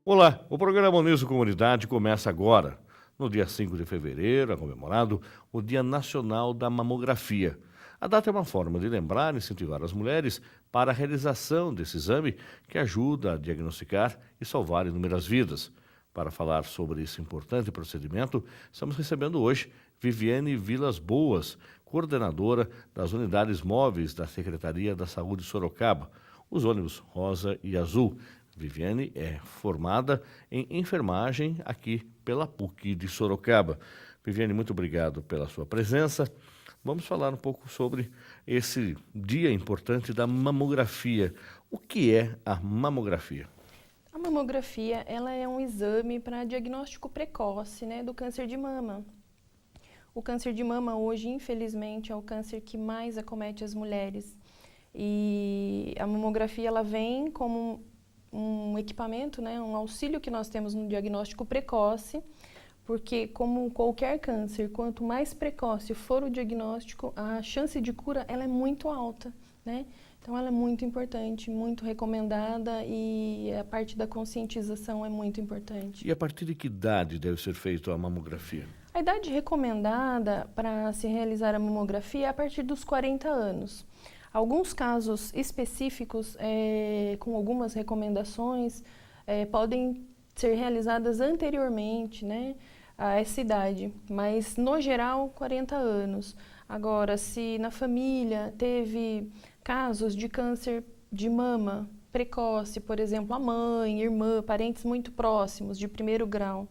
Olá, o programa Uniso Comunidade começa agora. No dia 5 de fevereiro é comemorado o Dia Nacional da Mamografia. A data é uma forma de lembrar e incentivar as mulheres para a realização desse exame que ajuda a diagnosticar e salvar inúmeras vidas. Para falar sobre esse importante procedimento, estamos recebendo hoje Viviane Vilas Boas, coordenadora das unidades móveis da Secretaria da Saúde Sorocaba, os ônibus rosa e azul. Viviane é formada em enfermagem aqui pela PUC de Sorocaba. Viviane, muito obrigado pela sua presença. Vamos falar um pouco sobre esse dia importante da mamografia. O que é a mamografia? A mamografia, ela é um exame para diagnóstico precoce, do câncer de mama. O câncer de mama hoje, infelizmente, é o câncer que mais acomete as mulheres. E a mamografia, ela vem como um equipamento, um auxílio que nós temos no diagnóstico precoce, porque como qualquer câncer, quanto mais precoce for o diagnóstico, a chance de cura ela é muito alta, Então ela é muito importante, muito recomendada e a parte da conscientização é muito importante. E a partir de que idade deve ser feita a mamografia? A idade recomendada para se realizar a mamografia é a partir dos 40 anos. Alguns casos específicos, com algumas recomendações, podem ser realizadas anteriormente, a essa idade, mas no geral 40 anos. Agora, se na família teve casos de câncer de mama precoce, por exemplo, a mãe, irmã, parentes muito próximos de primeiro grau,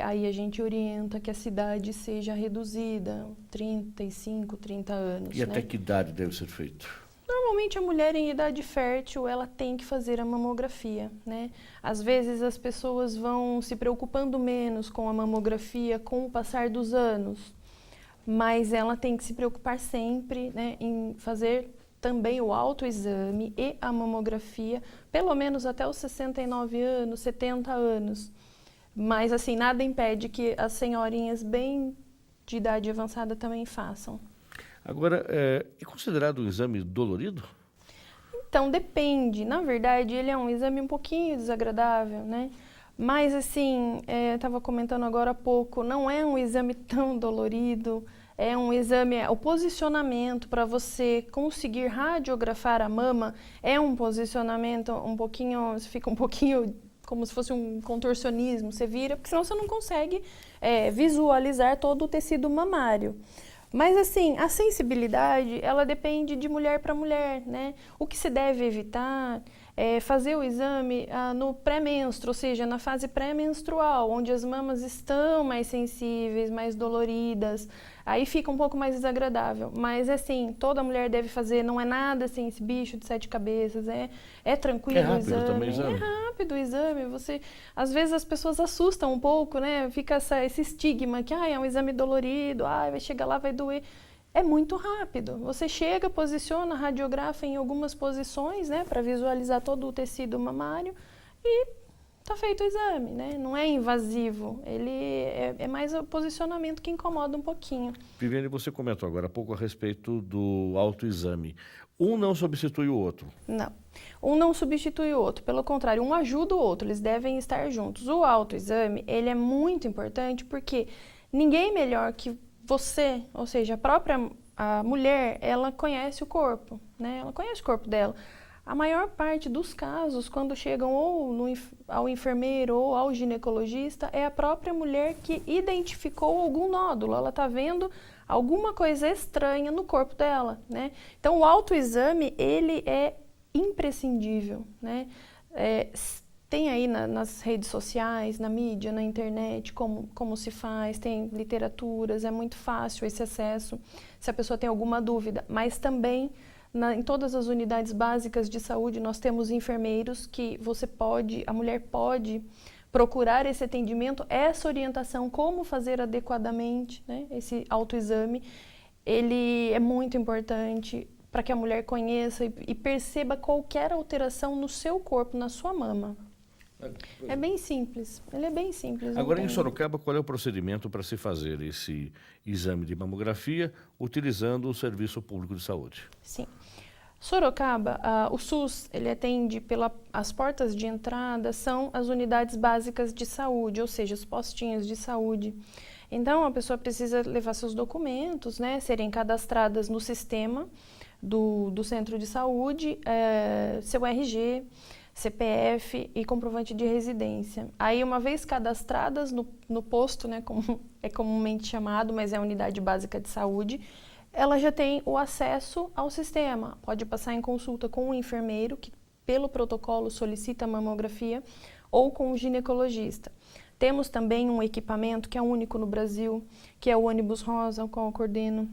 aí a gente orienta que a idade seja reduzida, 35, 30 anos. E até que idade deve ser feito? Normalmente a mulher em idade fértil, ela tem que fazer a mamografia, Às vezes as pessoas vão se preocupando menos com a mamografia com o passar dos anos, mas ela tem que se preocupar sempre, em fazer também o autoexame e a mamografia, pelo menos até os 69 anos, 70 anos. Mas, assim, nada impede que as senhorinhas bem de idade avançada também façam. Agora, é considerado um exame dolorido? Então, depende. Na verdade, ele é um exame um pouquinho desagradável, Mas, assim, estava comentando agora há pouco, não é um exame tão dolorido, é um exame, o posicionamento para você conseguir radiografar a mama é um posicionamento um pouquinho, você fica um pouquinho como se fosse um contorcionismo, você vira, porque senão você não consegue visualizar todo o tecido mamário. Mas assim, a sensibilidade, ela depende de mulher para mulher, O que se deve evitar é fazer o exame no pré-menstru, ou seja, na fase pré-menstrual, onde as mamas estão mais sensíveis, mais doloridas, aí fica um pouco mais desagradável. Mas assim, toda mulher deve fazer, não é nada assim, esse bicho de 7 cabeças, é tranquilo É o rápido exame. também o exame? É rápido o exame, às vezes as pessoas assustam um pouco, Fica esse estigma que é um exame dolorido, vai chegar lá, vai doer. É muito rápido. Você chega, posiciona, radiografa em algumas posições, para visualizar todo o tecido mamário e está feito o exame, Não é invasivo, ele é mais o posicionamento que incomoda um pouquinho. Viviane, você comentou agora há pouco a respeito do autoexame. Um não substitui o outro. Não, um não substitui o outro, pelo contrário, um ajuda o outro, eles devem estar juntos. O autoexame, ele é muito importante porque ninguém melhor que você, ou seja, a mulher, ela conhece o corpo, Ela conhece o corpo dela. A maior parte dos casos, quando chegam ou ao enfermeiro ou ao ginecologista, é a própria mulher que identificou algum nódulo. Ela está vendo alguma coisa estranha no corpo dela, Então, o autoexame, ele é imprescindível, Tem aí nas redes sociais, na mídia, na internet, como se faz, tem literaturas, é muito fácil esse acesso, se a pessoa tem alguma dúvida. Mas também, em todas as unidades básicas de saúde, nós temos enfermeiros que a mulher pode procurar esse atendimento, essa orientação, como fazer adequadamente, esse autoexame. Ele é muito importante para que a mulher conheça e perceba qualquer alteração no seu corpo, na sua mama. É bem simples, ele é bem simples. Agora, em Sorocaba, qual é o procedimento para se fazer esse exame de mamografia utilizando o Serviço Público de Saúde? Sim. Sorocaba, o SUS, ele atende as portas de entrada, são as unidades básicas de saúde, ou seja, os postinhos de saúde. Então, a pessoa precisa levar seus documentos, né, serem cadastradas no sistema do centro de saúde, seu RG, CPF e comprovante de residência. Aí, uma vez cadastradas no posto, né, como é comumente chamado, mas é a unidade básica de saúde, ela já tem o acesso ao sistema. Pode passar em consulta com o enfermeiro, que pelo protocolo solicita a mamografia, ou com o ginecologista. Temos também um equipamento que é único no Brasil, que é o ônibus rosa, o qual eu coordeno,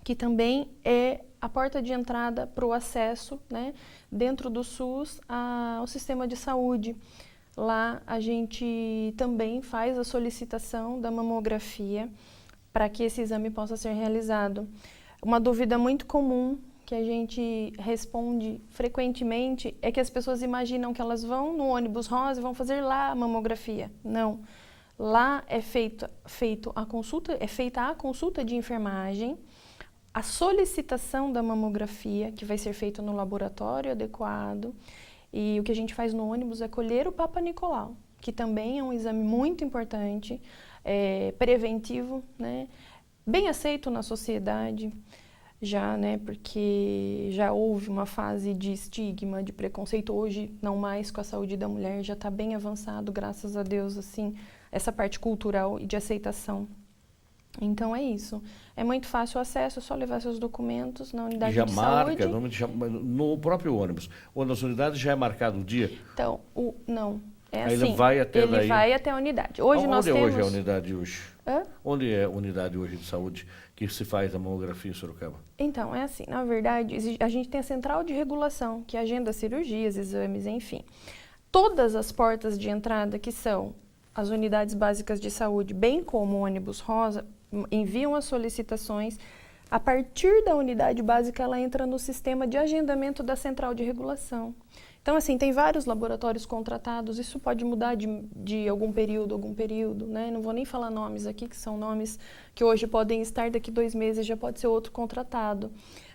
que também é a porta de entrada para o acesso, né, dentro do SUS ao sistema de saúde. Lá a gente também faz a solicitação da mamografia para que esse exame possa ser realizado. Uma dúvida muito comum que a gente responde frequentemente é que as pessoas imaginam que elas vão no ônibus rosa e vão fazer lá a mamografia. Não. Lá é feita a consulta de enfermagem, a solicitação da mamografia, que vai ser feita no laboratório adequado, e o que a gente faz no ônibus é colher o Papa Nicolau, que também é um exame muito importante, preventivo, né? Bem aceito na sociedade, já, né? Porque já houve uma fase de estigma, de preconceito, hoje não mais com a saúde da mulher, já está bem avançado, graças a Deus, assim, essa parte cultural e de aceitação. Então é isso. É muito fácil o acesso, é só levar seus documentos na unidade de saúde. No próprio ônibus, ou nas unidades já é marcado o dia? Então, não. É aí assim, ele vai até a unidade. Hoje nós temos... Onde é a unidade hoje? Hã? Onde é a unidade hoje de saúde que se faz a mamografia em Sorocaba? Então, é assim, na verdade, a gente tem a central de regulação, que agenda cirurgias, exames, enfim. Todas as portas de entrada, que são as unidades básicas de saúde, bem como o ônibus rosa, enviam as solicitações. A partir da unidade básica, ela entra no sistema de agendamento da central de regulação. Então, assim, tem vários laboratórios contratados, isso pode mudar de algum período, né? Não vou nem falar nomes aqui, que são nomes que hoje podem estar, daqui 2 meses já pode ser outro contratado.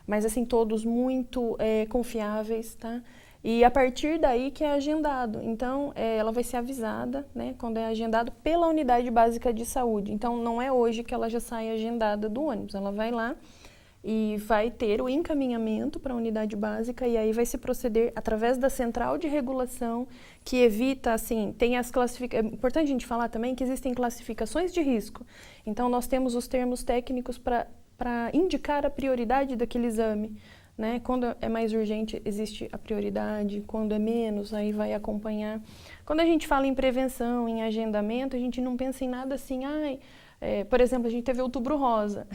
Mas, assim, todos muito confiáveis, tá? E a partir daí que é agendado. Então, ela vai ser avisada, né, quando é agendado pela unidade básica de saúde. Então, não é hoje que ela já sai agendada do ônibus. Ela vai lá e vai ter o encaminhamento para a unidade básica e aí vai se proceder através da central de regulação, que evita, assim, tem as classificações... É importante a gente falar também que existem classificações de risco. Então, nós temos os termos técnicos para indicar a prioridade daquele exame. Né? Quando é mais urgente, existe a prioridade, quando é menos, aí vai acompanhar. Quando a gente fala em prevenção, em agendamento, a gente não pensa em nada assim, por exemplo, a gente teve Outubro Rosa,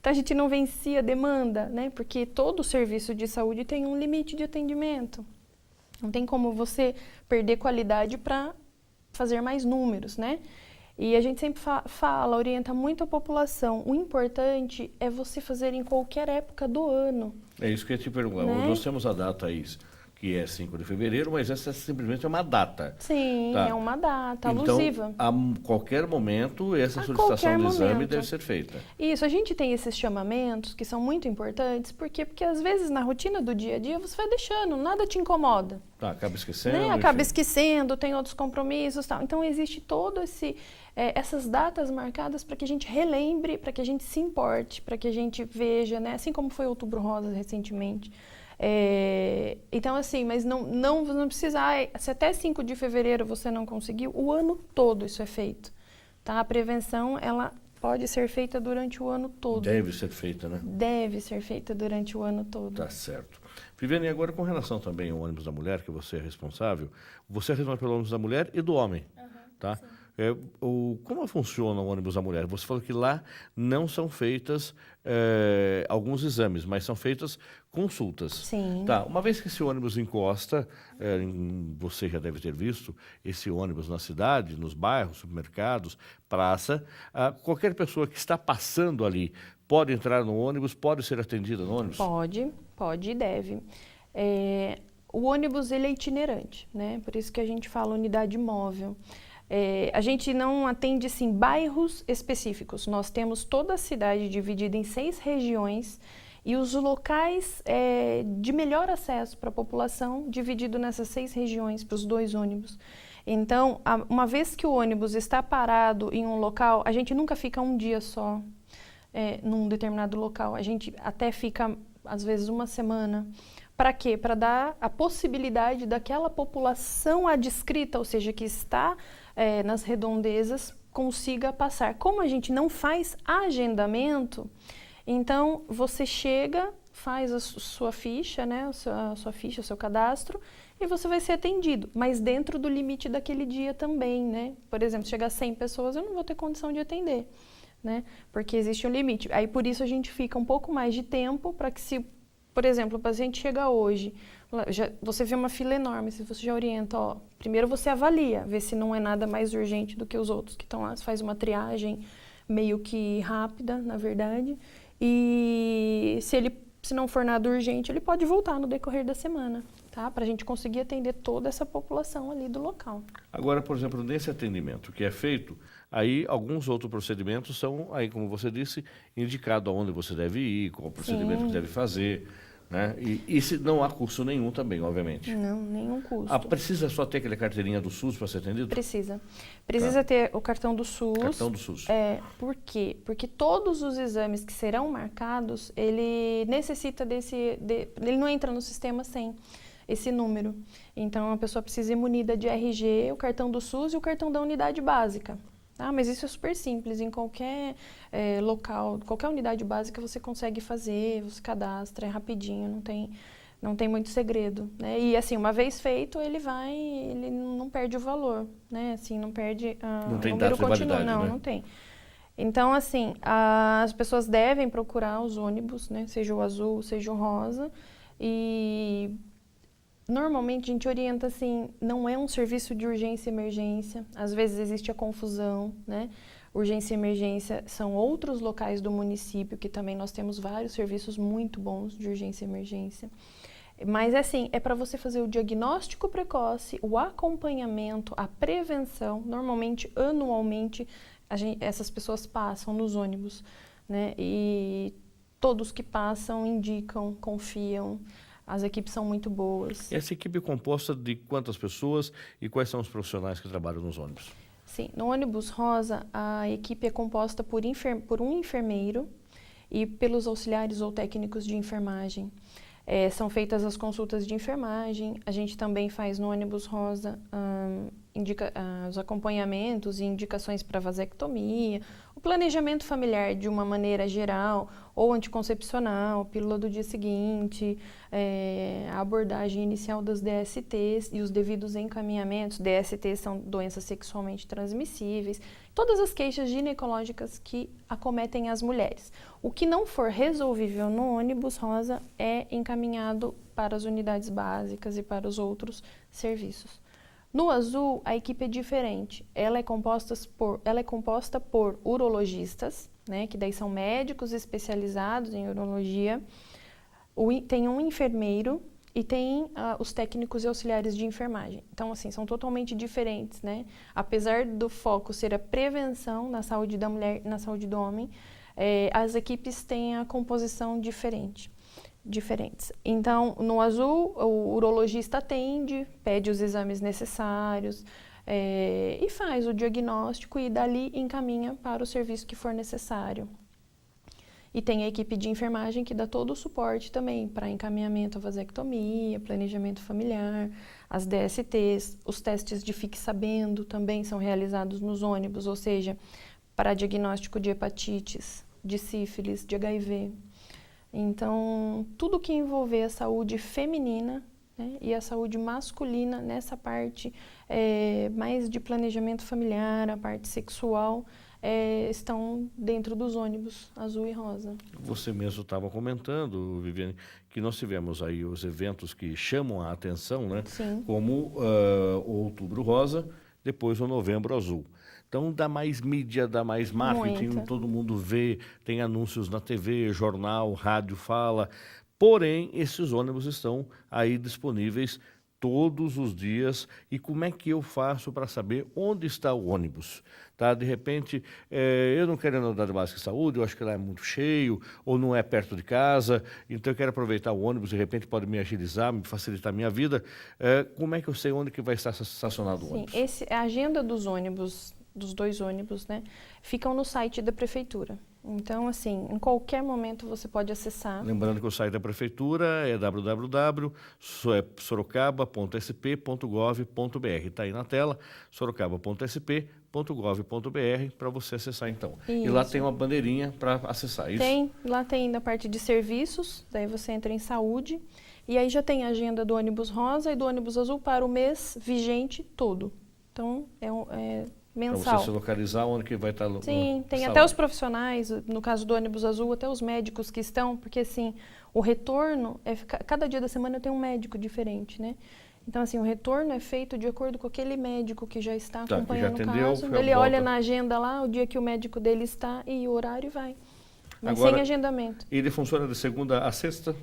então a gente não vencia a demanda, né? Porque todo serviço de saúde tem um limite de atendimento. Não tem como você perder qualidade para fazer mais números, né? E a gente sempre orienta muito a população. O importante é você fazer em qualquer época do ano. É isso que eu ia te perguntar. Né? Nós temos a data aí, que é 5 de fevereiro, mas essa simplesmente é uma data. Sim, tá? É uma data alusiva. Então, a qualquer momento, essa solicitação do exame deve ser feita. Isso, a gente tem esses chamamentos que são muito importantes, porque às vezes na rotina do dia a dia você vai deixando, nada te incomoda. Tá, acaba esquecendo. Né? Acaba esquecendo, tem outros compromissos e tal. Então, existe todo essas datas marcadas para que a gente relembre, para que a gente se importe, para que a gente veja, né? Assim como foi Outubro Rosa recentemente. Então, assim, mas não precisa, se até 5 de fevereiro você não conseguiu, o ano todo isso é feito. Tá? A prevenção, ela pode ser feita durante o ano todo. Deve ser feita, né? Deve ser feita durante o ano todo. Tá certo. Viviane, agora com relação também ao ônibus da mulher, que você é responsável pelo ônibus da mulher e do homem, tá? Sim. Como funciona o ônibus da mulher? Você falou que lá não são feitas alguns exames, mas são feitas consultas. Sim. Tá, uma vez que esse ônibus encosta, você já deve ter visto esse ônibus na cidade, nos bairros, supermercados, praça, qualquer pessoa que está passando ali pode entrar no ônibus, pode ser atendida no ônibus? Pode e deve. O ônibus ele é itinerante, né? Por isso que a gente fala unidade móvel. A gente não atende assim, bairros específicos. Nós temos toda a cidade dividida em 6 regiões e os locais de melhor acesso para a população, dividido nessas 6 regiões para os 2 ônibus. Então, uma vez que o ônibus está parado em um local, a gente nunca fica um dia só num determinado local. A gente até fica, às vezes, uma semana. Para quê? Para dar a possibilidade daquela população adscrita, ou seja, que está nas redondezas, consiga passar. Como a gente não faz agendamento, então você chega, faz a sua ficha, né, a sua ficha, o seu cadastro, e você vai ser atendido, mas dentro do limite daquele dia também, né? Por exemplo, se chegar 100 pessoas, eu não vou ter condição de atender, né? Porque existe um limite. Aí, por isso, a gente fica um pouco mais de tempo para que, se, por exemplo, o paciente chega hoje, você vê uma fila enorme, se você já orienta, ó, primeiro você avalia, vê se não é nada mais urgente do que os outros que estão lá, você faz uma triagem meio que rápida, na verdade, e se não for nada urgente, ele pode voltar no decorrer da semana, tá? Para a gente conseguir atender toda essa população ali do local. Agora, por exemplo, nesse atendimento que é feito, aí alguns outros procedimentos são, aí como você disse, indicado aonde você deve ir, qual o procedimento Sim. que deve fazer, né? E se não há custo nenhum também, obviamente. Não, nenhum custo. Precisa só ter aquela carteirinha do SUS para ser atendido? Precisa. Precisa ter o cartão do SUS. Cartão do SUS. Por quê? Porque todos os exames que serão marcados, ele necessita ele não entra no sistema sem esse número. Então, a pessoa precisa ir munida de RG, o cartão do SUS e o cartão da unidade básica. Tá? Mas isso é super simples, em qualquer local, qualquer unidade básica você consegue fazer, você cadastra, é rapidinho, não tem muito segredo, né? E assim, uma vez feito, ele não perde o valor, né? Assim, não perde não tem o data número de continua, validade, né? não tem. Então, assim, as pessoas devem procurar os ônibus, né? Seja o azul, seja o rosa, e normalmente a gente orienta assim, não é um serviço de urgência e emergência, às vezes existe a confusão, né? Urgência e emergência são outros locais do município, que também nós temos vários serviços muito bons de urgência e emergência. Mas assim, é para você fazer o diagnóstico precoce, o acompanhamento, a prevenção, normalmente, anualmente, essas pessoas passam nos ônibus, né? E todos que passam indicam, confiam. As equipes são muito boas. E essa equipe é composta de quantas pessoas e quais são os profissionais que trabalham nos ônibus? Sim, no ônibus rosa, a equipe é composta por um enfermeiro e pelos auxiliares ou técnicos de enfermagem. São feitas as consultas de enfermagem, a gente também faz no ônibus rosa os acompanhamentos e indicações para vasectomia, o planejamento familiar de uma maneira geral, ou anticoncepcional, pílula do dia seguinte, a abordagem inicial das DSTs e os devidos encaminhamentos. DSTs são doenças sexualmente transmissíveis, todas as queixas ginecológicas que acometem as mulheres. O que não for resolvível no ônibus rosa é encaminhado para as unidades básicas e para os outros serviços. No azul, a equipe é diferente. Ela é composta por urologistas, né, que daí são médicos especializados em urologia, tem um enfermeiro e tem os técnicos e auxiliares de enfermagem. Então, assim, são totalmente diferentes, né? Apesar do foco ser a prevenção na saúde da mulher e na saúde do homem, as equipes têm a composição diferentes. Então, no azul, o urologista atende, pede os exames necessários e faz o diagnóstico e dali encaminha para o serviço que for necessário. E tem a equipe de enfermagem que dá todo o suporte também para encaminhamento à vasectomia, planejamento familiar, as DSTs, os testes de Fique Sabendo também são realizados nos ônibus, ou seja, para diagnóstico de hepatites, de sífilis, de HIV. Então, tudo que envolver a saúde feminina, né, e a saúde masculina nessa parte mais de planejamento familiar, a parte sexual, estão dentro dos ônibus azul e rosa. Você mesmo estava comentando, Viviane, que nós tivemos aí os eventos que chamam a atenção, né? Sim. Como o Outubro Rosa, depois o Novembro Azul. Então dá mais mídia, dá mais marketing, Muita. todo mundo vê, tem anúncios na TV, jornal, rádio fala. Porém, esses ônibus estão aí disponíveis todos os dias. E como é que eu faço para saber onde está o ônibus? Tá? De repente, eu não quero andar de básica de saúde, eu acho que lá é muito cheio, ou não é perto de casa, então eu quero aproveitar o ônibus, de repente pode me agilizar, me facilitar a minha vida. Como é que eu sei onde que vai estar estacionado o ônibus? A agenda dos ônibus, dos 2 ônibus, né, ficam no site da prefeitura. Então, assim, em qualquer momento você pode acessar. Lembrando que o site da prefeitura é www.sorocaba.sp.gov.br. Está aí na tela, sorocaba.sp.gov.br, para você acessar então. Isso. E lá tem uma bandeirinha para acessar, isso? Lá tem na parte de serviços, daí você entra em saúde, e aí já tem a agenda do ônibus rosa e do ônibus azul para o mês vigente todo. Então, mensal. Para você se localizar onde que vai estar... Sim, tem até os profissionais, no caso do ônibus azul, até os médicos que estão, porque assim, o retorno, cada dia da semana tem um médico diferente, né? Então, assim, o retorno é feito de acordo com aquele médico que já está acompanhando o caso. Ele olha na agenda lá, o dia que o médico dele está e o horário vai. Mas sem agendamento. E ele funciona de segunda a sexta?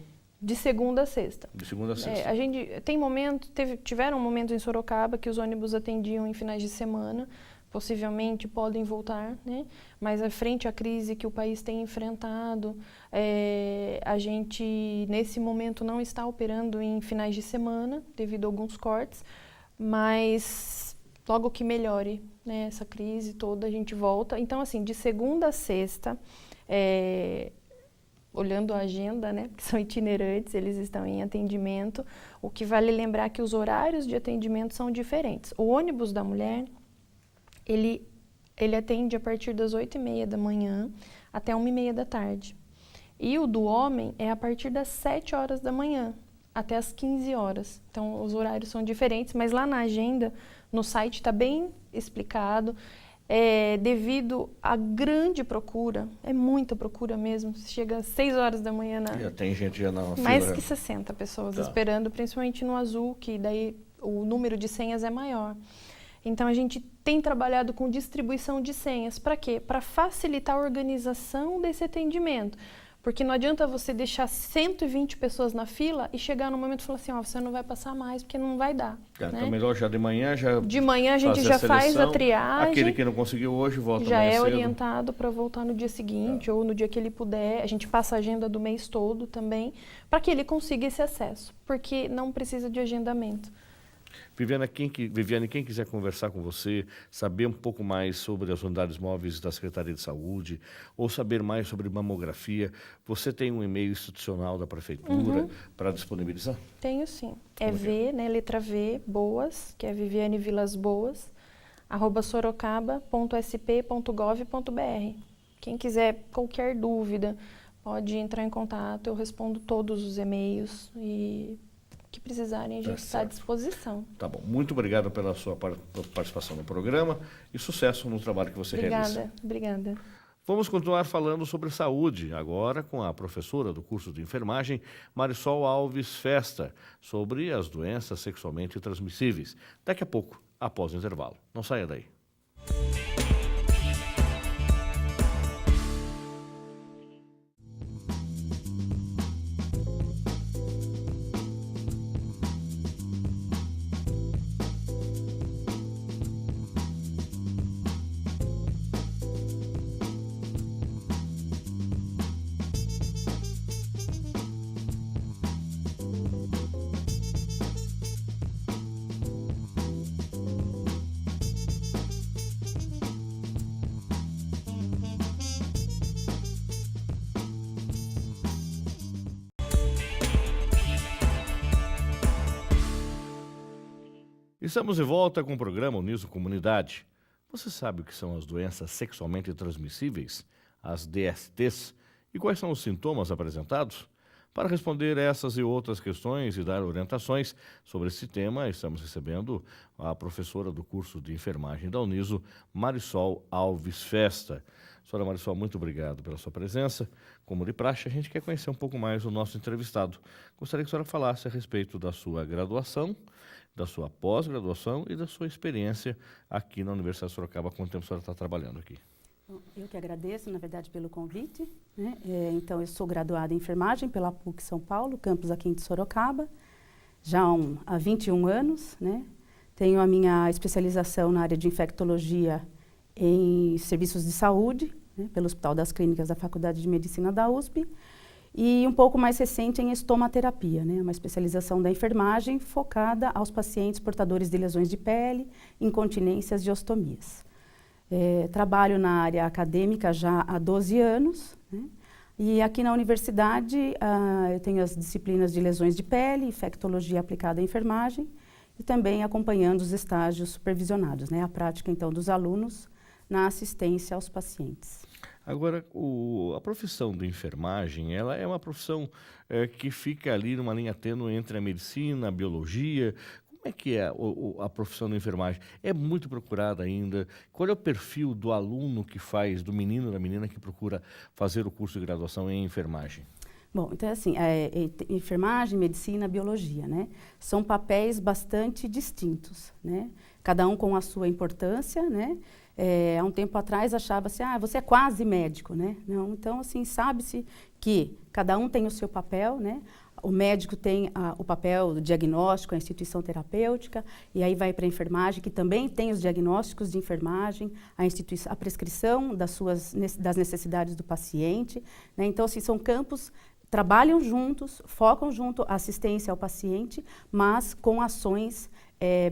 De segunda a sexta. De segunda a sexta. A gente tiveram momentos em Sorocaba que os ônibus atendiam em finais de semana, possivelmente podem voltar, né? Mas frente à crise que o país tem enfrentado, a gente, nesse momento, não está operando em finais de semana, devido a alguns cortes, mas logo que melhore, né, essa crise toda, a gente volta. Então, assim, de segunda a sexta, olhando a agenda, né, que são itinerantes, eles estão em atendimento, o que vale lembrar que os horários de atendimento são diferentes. O ônibus da mulher, ele atende a partir das 8h30 da manhã até 1h30 da tarde. E o do homem é a partir das 7 horas da manhã até as 15 horas. Então, os horários são diferentes, mas lá na agenda, no site, está bem explicado. Devido à grande procura, é muita procura mesmo, chega às 6 horas da manhã. Tem gente já na fila. Mais que 60 pessoas esperando, principalmente no azul, que daí o número de senhas é maior. Então, a gente tem trabalhado com distribuição de senhas. Para quê? Para facilitar a organização desse atendimento. Porque não adianta você deixar 120 pessoas na fila e chegar no momento e falar assim, você não vai passar mais, porque não vai dar. Então, né? melhor já de manhã, De manhã a gente já faz a triagem. Aquele que não conseguiu hoje, volta já mais cedo. Já é orientado para voltar no dia seguinte ou no dia que ele puder. A gente passa a agenda do mês todo também, para que ele consiga esse acesso, porque não precisa de agendamento. Viviane, quem quiser conversar com você, saber um pouco mais sobre as unidades móveis da Secretaria de Saúde, ou saber mais sobre mamografia, você tem um e-mail institucional da Prefeitura para disponibilizar? Tenho sim. Letra V, Boas, que é Viviane Vilas Boas, @sorocaba.sp.gov.br. Quem quiser qualquer dúvida, pode entrar em contato, eu respondo todos os e-mails e... que precisarem, a gente está à disposição. Tá bom. Muito obrigado pela sua participação no programa e sucesso no trabalho que você realiza. Obrigada. Vamos continuar falando sobre saúde, agora com a professora do curso de enfermagem, Marisol Alves Festa, sobre as doenças sexualmente transmissíveis. Daqui a pouco, após o intervalo. Não saia daí. Estamos de volta com o programa Uniso Comunidade. Você sabe o que são as doenças sexualmente transmissíveis, as DSTs, e quais são os sintomas apresentados? Para responder essas e outras questões e dar orientações sobre esse tema, estamos recebendo a professora do curso de enfermagem da Uniso, Marisol Alves Festa. Senhora Marisol, muito obrigado pela sua presença. Como de praxe, a gente quer conhecer um pouco mais o nosso entrevistado. Gostaria que a senhora falasse a respeito da sua graduação, da sua pós-graduação e da sua experiência aqui na Universidade de Sorocaba. Quanto tempo a senhora está trabalhando aqui? Eu que agradeço, na verdade, pelo convite. Né? Então, eu sou graduada em enfermagem pela PUC São Paulo, campus aqui de Sorocaba. já há 21 anos, né? Tenho a minha especialização na área de infectologia em serviços de saúde, né, pelo Hospital das Clínicas da Faculdade de Medicina da USP, e um pouco mais recente em estomaterapia, né, uma especialização da enfermagem focada aos pacientes portadores de lesões de pele, incontinências e ostomias. Trabalho na área acadêmica já há 12 anos, né, e aqui na universidade eu tenho as disciplinas de lesões de pele, infectologia aplicada à enfermagem, e também acompanhando os estágios supervisionados, né, a prática então dos alunos na assistência aos pacientes. Agora, a profissão de enfermagem, ela é uma profissão que fica ali numa linha tênue entre a medicina, a biologia. Como é que é a profissão da enfermagem? É muito procurada ainda? Qual é o perfil do aluno que faz, do menino ou da menina que procura fazer o curso de graduação em enfermagem? Bom, então assim, enfermagem, medicina, biologia, né? São papéis bastante distintos, né? Cada um com a sua importância, né? Há um tempo atrás achava-se, você é quase médico, né? Não, então, assim, sabe-se que cada um tem o seu papel, né? O médico tem o papel do diagnóstico, a instituição terapêutica, e aí vai para a enfermagem, que também tem os diagnósticos de enfermagem, a prescrição das necessidades do paciente, né? Então, assim, são campos trabalham juntos, focam junto a assistência ao paciente, mas com ações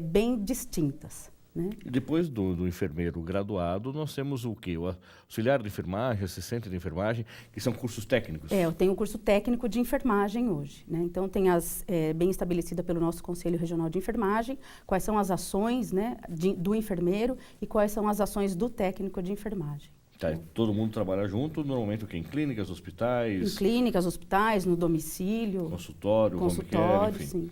bem distintas, né? Depois do enfermeiro graduado, nós temos o quê? O auxiliar de enfermagem, assistente de enfermagem, que são cursos técnicos. Eu tenho um curso técnico de enfermagem hoje, né? Então, tem bem estabelecida pelo nosso Conselho Regional de Enfermagem, quais são as ações, né, do enfermeiro e quais são as ações do técnico de enfermagem. Tá, todo mundo trabalha junto, normalmente o quê? Em clínicas, hospitais? Em clínicas, hospitais, no domicílio. Consultório, home care, enfim. Sim.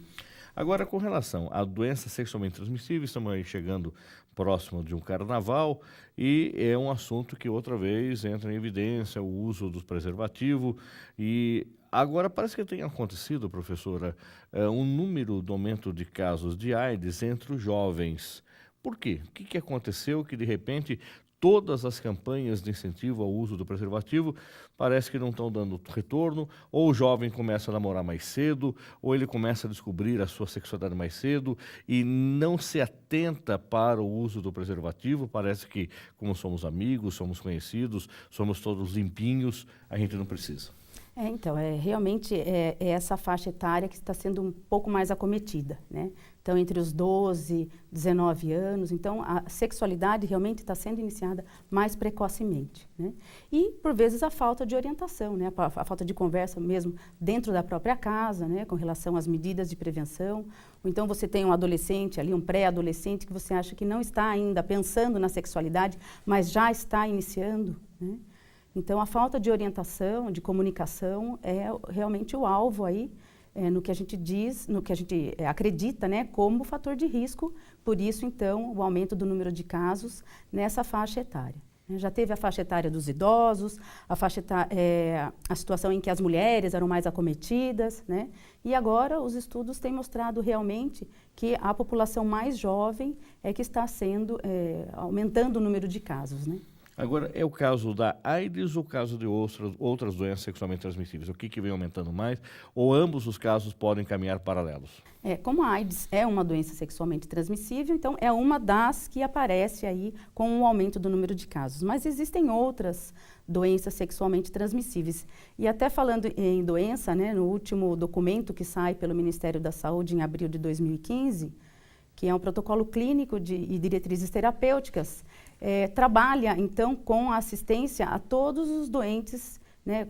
Agora, com relação à doença sexualmente transmissível, estamos aí chegando próximo de um carnaval e é um assunto que outra vez entra em evidência, o uso do preservativo. E agora parece que tem acontecido, professora, um número do aumento de casos de AIDS entre os jovens. Por quê? O que aconteceu que, de repente, todas as campanhas de incentivo ao uso do preservativo parece que não estão dando retorno, ou o jovem começa a namorar mais cedo, ou ele começa a descobrir a sua sexualidade mais cedo e não se atenta para o uso do preservativo. Parece que, como somos amigos, somos conhecidos, somos todos limpinhos, a gente não precisa. Então, realmente é essa faixa etária que está sendo um pouco mais acometida, né? Então, entre os 12, 19 anos, então a sexualidade realmente está sendo iniciada mais precocemente, né? E, por vezes, a falta de orientação, né? A falta de conversa mesmo dentro da própria casa, né? Com relação às medidas de prevenção. Ou então você tem um adolescente ali, um pré-adolescente, que você acha que não está ainda pensando na sexualidade, mas já está iniciando, né? Então, a falta de orientação, de comunicação, é realmente o alvo aí, no que a gente diz, no que a gente acredita, né, como fator de risco. Por isso, então, o aumento do número de casos nessa faixa etária. Já teve a faixa etária dos idosos, a situação em que as mulheres eram mais acometidas, né? E agora os estudos têm mostrado realmente que a população mais jovem é que está aumentando o número de casos, né? Agora, é o caso da AIDS ou o caso de outras doenças sexualmente transmissíveis? O que vem aumentando mais? Ou ambos os casos podem caminhar paralelos? Como a AIDS é uma doença sexualmente transmissível, então é uma das que aparece aí com o aumento do número de casos. Mas existem outras doenças sexualmente transmissíveis. E até falando em doença, né, no último documento que sai pelo Ministério da Saúde em abril de 2015, que é um protocolo clínico e diretrizes terapêuticas, trabalha, então, com a assistência a todos os doentes, né,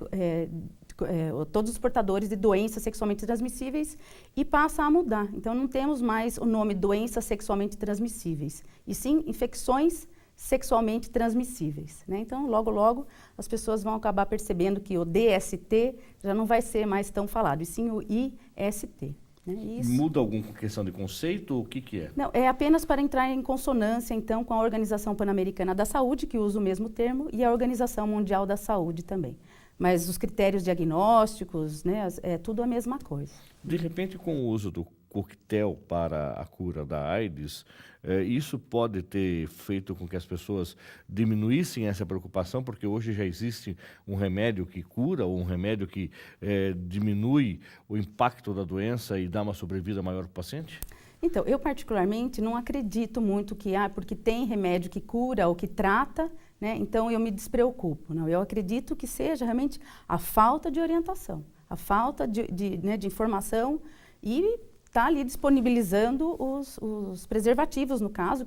todos os portadores de doenças sexualmente transmissíveis, e passa a mudar. Então, não temos mais o nome doenças sexualmente transmissíveis, e sim infecções sexualmente transmissíveis, né? Então, logo, logo, as pessoas vão acabar percebendo que o DST já não vai ser mais tão falado, e sim o IST. Isso. Muda alguma questão de conceito? O que é? Não, é apenas para entrar em consonância, então, com a Organização Pan-Americana da Saúde, que usa o mesmo termo, e a Organização Mundial da Saúde também. Mas os critérios diagnósticos, né, é tudo a mesma coisa. De repente, com o uso coquetel para a cura da AIDS, isso pode ter feito com que as pessoas diminuíssem essa preocupação, porque hoje já existe um remédio que cura, ou um remédio que diminui o impacto da doença e dá uma sobrevida maior para o paciente? Então, eu particularmente não acredito muito que, porque tem remédio que cura ou que trata, né, então eu me despreocupo. Não, eu acredito que seja realmente a falta de orientação, a falta de informação e está ali disponibilizando os preservativos, no caso,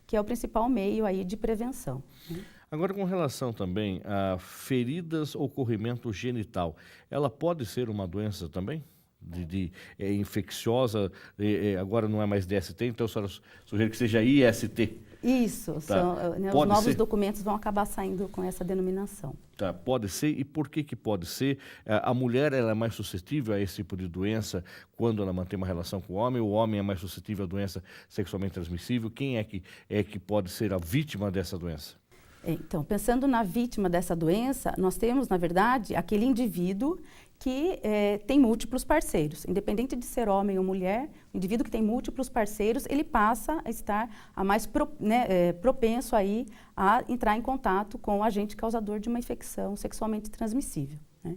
que é o principal meio aí de prevenção, né? Agora, com relação também a feridas ou corrimento genital, ela pode ser uma doença também? Infecciosa, agora não é mais DST, então a senhora sugere que seja IST. Isso, Tá. Os novos documentos vão acabar saindo com essa denominação. Tá, pode ser, e por que pode ser? A mulher ela é mais suscetível a esse tipo de doença quando ela mantém uma relação com o homem é mais suscetível à doença sexualmente transmissível. Quem é que pode ser a vítima dessa doença? Então, pensando na vítima dessa doença, nós temos, na verdade, aquele indivíduo que tem múltiplos parceiros. Independente de ser homem ou mulher, o indivíduo que tem múltiplos parceiros, ele passa a estar mais propenso aí a entrar em contato com o agente causador de uma infecção sexualmente transmissível, né?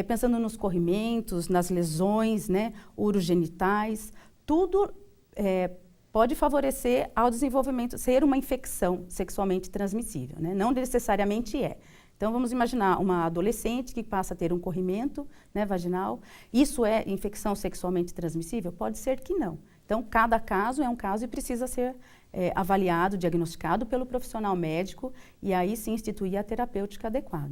Pensando nos corrimentos, nas lesões, né, urogenitais, tudo pode favorecer ao desenvolvimento, ser uma infecção sexualmente transmissível, né? Não necessariamente é. Então, vamos imaginar uma adolescente que passa a ter um corrimento, né, vaginal. Isso é infecção sexualmente transmissível? Pode ser que não. Então, cada caso é um caso e precisa ser avaliado, diagnosticado pelo profissional médico e aí sim instituir a terapêutica adequada.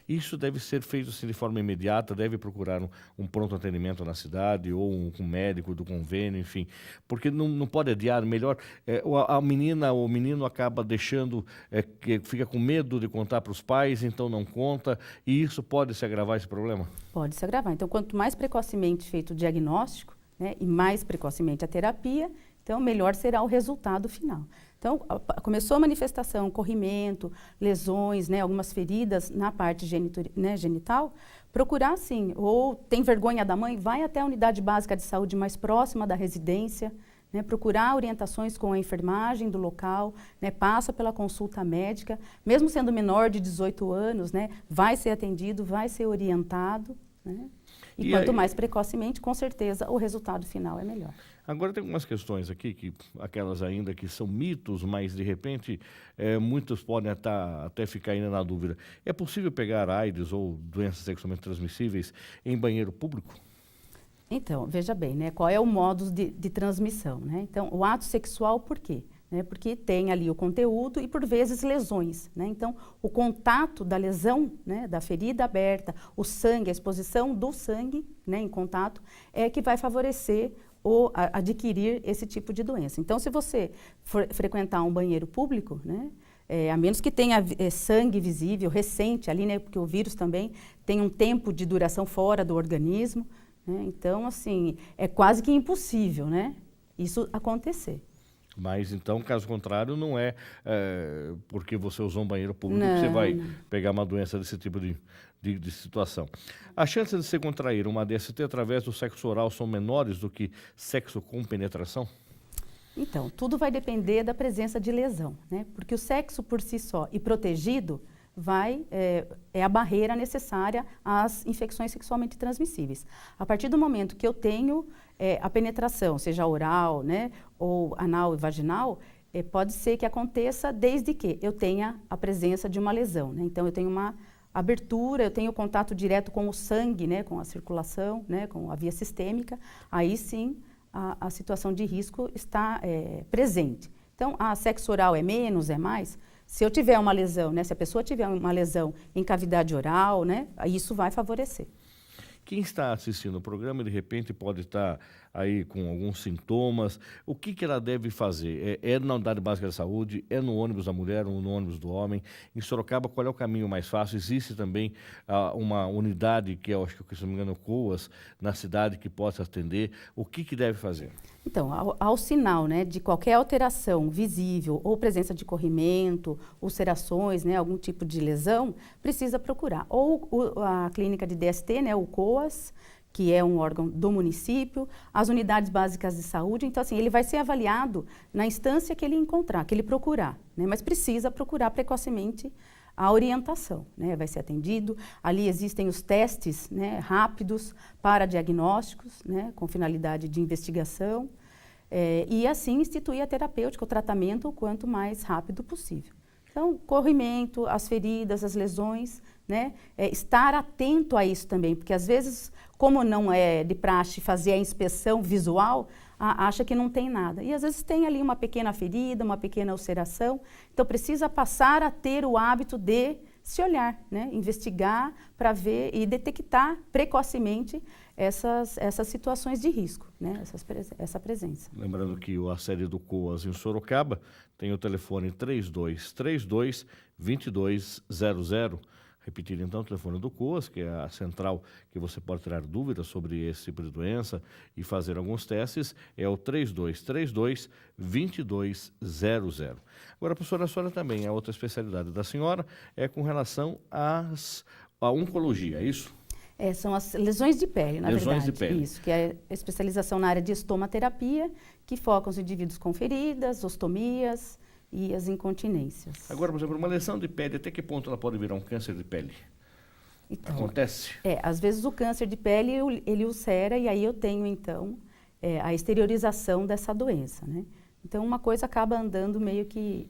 Isso deve ser feito assim, de forma imediata, deve procurar um pronto atendimento na cidade ou um médico do convênio, enfim, porque não pode adiar, melhor, a menina ou o menino acaba deixando, que fica com medo de contar para os pais, então não conta, e isso pode se agravar esse problema? Pode se agravar. Então, quanto mais precocemente feito o diagnóstico, né, e mais precocemente a terapia, então melhor será o resultado final. Então, começou a manifestação, corrimento, lesões, né, algumas feridas na parte genital, procurar sim, ou tem vergonha da mãe, vai até a unidade básica de saúde mais próxima da residência, né, procurar orientações com a enfermagem do local, né, passa pela consulta médica, mesmo sendo menor de 18 anos, né, vai ser atendido, vai ser orientado, né? E quanto aí, mais precocemente, com certeza, o resultado final é melhor. Agora tem algumas questões aqui, aquelas ainda que são mitos, mas de repente muitos podem até ficar ainda na dúvida. É possível pegar AIDS ou doenças sexualmente transmissíveis em banheiro público? Então, veja bem, né, qual é o modo de transmissão, né? Então, o ato sexual, por quê? Porque tem ali o conteúdo e, por vezes, lesões, né? Então, o contato da lesão, né, da ferida aberta, o sangue, a exposição do sangue, né, em contato, é que vai favorecer ou adquirir esse tipo de doença. Então, se você for frequentar um banheiro público, né, a menos que tenha sangue visível, recente ali, né, porque o vírus também tem um tempo de duração fora do organismo, né? Então, assim, é quase que impossível, né, isso acontecer. Mas, então, caso contrário, não é porque você usou um banheiro público que você vai pegar uma doença desse tipo de situação. As chances de se contrair uma DST através do sexo oral são menores do que sexo com penetração? Então, tudo vai depender da presença de lesão, né? Porque o sexo por si só e protegido é a barreira necessária às infecções sexualmente transmissíveis. A partir do momento que eu tenho a penetração, seja oral, né, ou anal e vaginal, pode ser que aconteça desde que eu tenha a presença de uma lesão, né? Então, eu tenho uma abertura, eu tenho contato direto com o sangue, né, com a circulação, né, com a via sistêmica, aí sim a situação de risco está presente. Então, sexo oral é menos, é mais? Se eu tiver uma lesão, né, se a pessoa tiver uma lesão em cavidade oral, né, isso vai favorecer. Quem está assistindo o programa, de repente, pode estar aí com alguns sintomas. O que ela deve fazer? É na unidade básica de saúde? É no ônibus da mulher ou no ônibus do homem? Em Sorocaba, qual é o caminho mais fácil? Existe também uma unidade, que eu acho que, se não me engano, COAS, na cidade, que possa atender. O que deve fazer? Então, ao sinal, né, de qualquer alteração visível ou presença de corrimento, ulcerações, né, algum tipo de lesão, precisa procurar ou a clínica de DST, né, o COAS, que é um órgão do município, as unidades básicas de saúde. Então, assim, ele vai ser avaliado na instância que ele encontrar, que ele procurar, né? Mas precisa procurar precocemente a orientação, né? Vai ser atendido. Ali existem os testes, né, rápidos para diagnósticos, né, com finalidade de investigação, e assim instituir a terapêutica, o tratamento, o quanto mais rápido possível. Então, corrimento, as feridas, as lesões, né? Estar atento a isso também, porque às vezes, como não é de praxe fazer a inspeção visual, acha que não tem nada. E às vezes tem ali uma pequena ferida, uma pequena ulceração, então precisa passar a ter o hábito de se olhar, né? Investigar para ver e detectar precocemente essas situações de risco, né? Essa presença. Lembrando que a sede do COAS em Sorocaba tem o telefone 3232-2200. Repetir então o telefone do COAS, que é a central que você pode tirar dúvidas sobre esse tipo de doença e fazer alguns testes, é o 3232-2200. Agora, professora, a senhora também, a outra especialidade da senhora é com relação à oncologia, é isso? São as lesões de pele, na verdade. Lesões de pele. Isso, que é a especialização na área de estomaterapia, que foca os indivíduos com feridas, ostomias e as incontinências. Agora, por exemplo, uma lesão de pele, até que ponto ela pode virar um câncer de pele? Então, acontece? Às vezes o câncer de pele, ele ulcera e aí eu tenho, então, a exteriorização dessa doença, né? Então, uma coisa acaba andando meio que...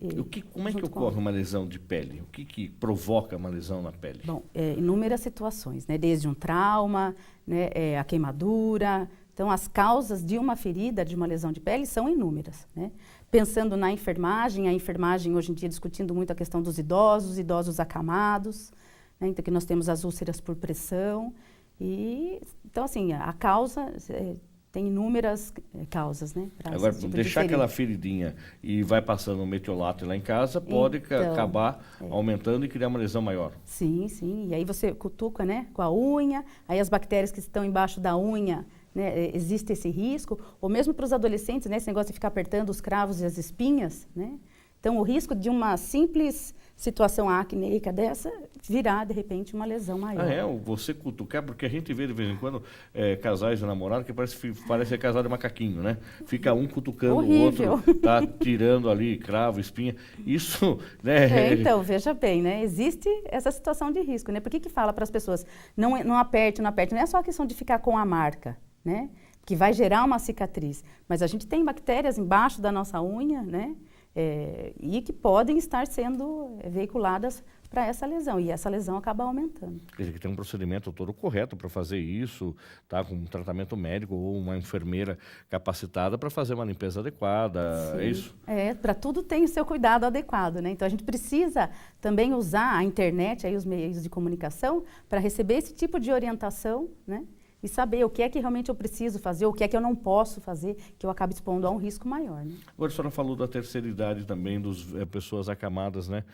Como é que ocorre uma lesão de pele? O que provoca uma lesão na pele? Bom, inúmeras situações, né? Desde um trauma, né? A queimadura. Então, as causas de uma ferida, de uma lesão de pele, são inúmeras, né? Pensando na enfermagem, a enfermagem hoje em dia discutindo muito a questão dos idosos acamados, né? Então, que nós temos as úlceras por pressão. Então, assim, a causa... Tem inúmeras causas, né? Agora, deixar aquela feridinha e vai passando um metiolato lá em casa, pode acabar aumentando e criar uma lesão maior. Sim, sim. E aí você cutuca, né, com a unha, aí as bactérias que estão embaixo da unha, né, existe esse risco. Ou mesmo para os adolescentes, né, esse negócio de ficar apertando os cravos e as espinhas, né? Então, o risco de uma simples situação acneica dessa virar, de repente, uma lesão maior. Você cutucar, porque a gente vê de vez em quando casais de namorado que parece ser casal de macaquinho, né? Fica um cutucando horrível. O outro, tá tirando ali cravo, espinha. Isso, né? Então, veja bem, né? Existe essa situação de risco, né? Por que fala para as pessoas, não aperte, não aperte? Não é só a questão de ficar com a marca, né? Que vai gerar uma cicatriz. Mas a gente tem bactérias embaixo da nossa unha, né? E que podem estar sendo veiculadas para essa lesão, e essa lesão acaba aumentando. Quer dizer, que tem um procedimento todo correto para fazer isso, tá? Com um tratamento médico ou uma enfermeira capacitada para fazer uma limpeza adequada, Sim. É isso? Para tudo tem o seu cuidado adequado, né? Então a gente precisa também usar a internet, aí os meios de comunicação, para receber esse tipo de orientação, né? E saber o que é que realmente eu preciso fazer, o que é que eu não posso fazer, que eu acabo expondo a um risco maior, né? Agora, a senhora falou da terceira idade também, das pessoas acamadas, né?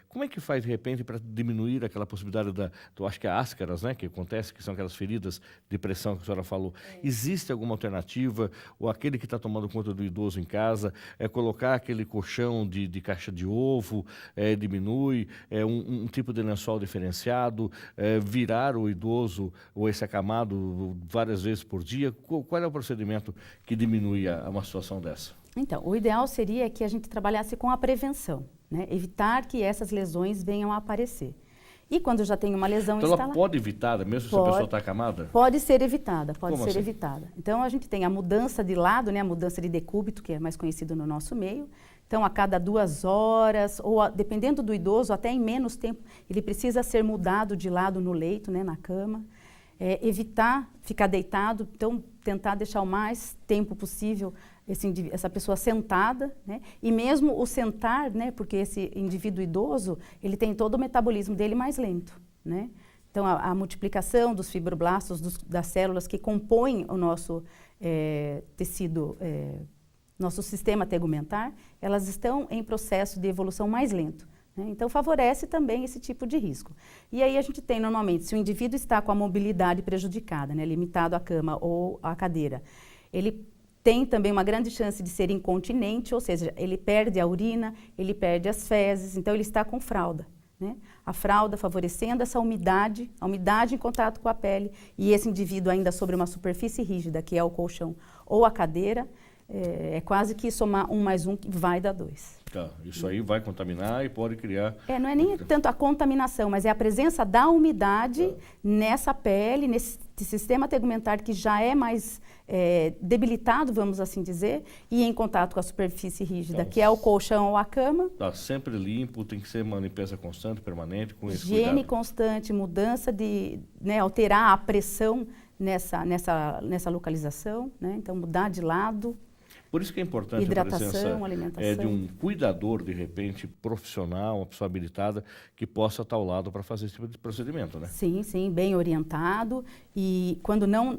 Como é que faz, de repente, para diminuir aquela possibilidade acho que é áscaras, né? Que acontece, que são aquelas feridas de pressão que a senhora falou. Existe alguma alternativa? Ou aquele que está tomando conta do idoso em casa, colocar aquele colchão de caixa de ovo, diminui, um tipo de lençol diferenciado, virar o idoso ou esse acamado várias vezes por dia? Qual é o procedimento que diminui uma situação dessa? Então, o ideal seria que a gente trabalhasse com a prevenção, né? Evitar que essas lesões venham a aparecer. E quando já tem uma lesão então ela pode evitar, mesmo se a pessoa está acamada? Pode ser evitada, pode Como ser assim? evitada. Então, a gente tem a mudança de lado, né? A mudança de decúbito, que é mais conhecido no nosso meio. Então, a cada 2 horas, ou dependendo do idoso, até em menos tempo, ele precisa ser mudado de lado no leito, né? Na cama. Evitar ficar deitado, então tentar deixar o mais tempo possível essa pessoa sentada, né? E mesmo o sentar, né? Porque esse indivíduo idoso, ele tem todo o metabolismo dele mais lento, né? Então, a multiplicação dos fibroblastos, das células que compõem o nosso tecido, nosso sistema tegumentar, elas estão em processo de evolução mais lento. Então, favorece também esse tipo de risco. E aí a gente tem, normalmente, se o indivíduo está com a mobilidade prejudicada, né, limitado à cama ou à cadeira, ele tem também uma grande chance de ser incontinente, ou seja, ele perde a urina, ele perde as fezes, então ele está com fralda, né? A fralda favorecendo essa umidade, a umidade em contato com a pele, e esse indivíduo ainda sobre uma superfície rígida, que é o colchão ou a cadeira, é quase que somar 1 mais 1 que vai dar 2. Tá, isso aí vai contaminar e pode criar... Não é nem tanto a contaminação, mas é a presença da umidade nessa pele, nesse sistema tegumentar que já é mais debilitado, vamos assim dizer, e em contato com a superfície rígida, Então, que é o colchão ou a cama. Tá sempre limpo, tem que ser uma limpeza constante, permanente, com esse Higiene cuidado. constante, mudança de, né, alterar a pressão nessa localização, né? Então mudar de lado. Por isso que é importante Hidratação, a presença alimentação. de um cuidador, de repente, profissional, uma pessoa habilitada, que possa estar ao lado para fazer esse tipo de procedimento, né? Sim, sim, bem orientado. E quando não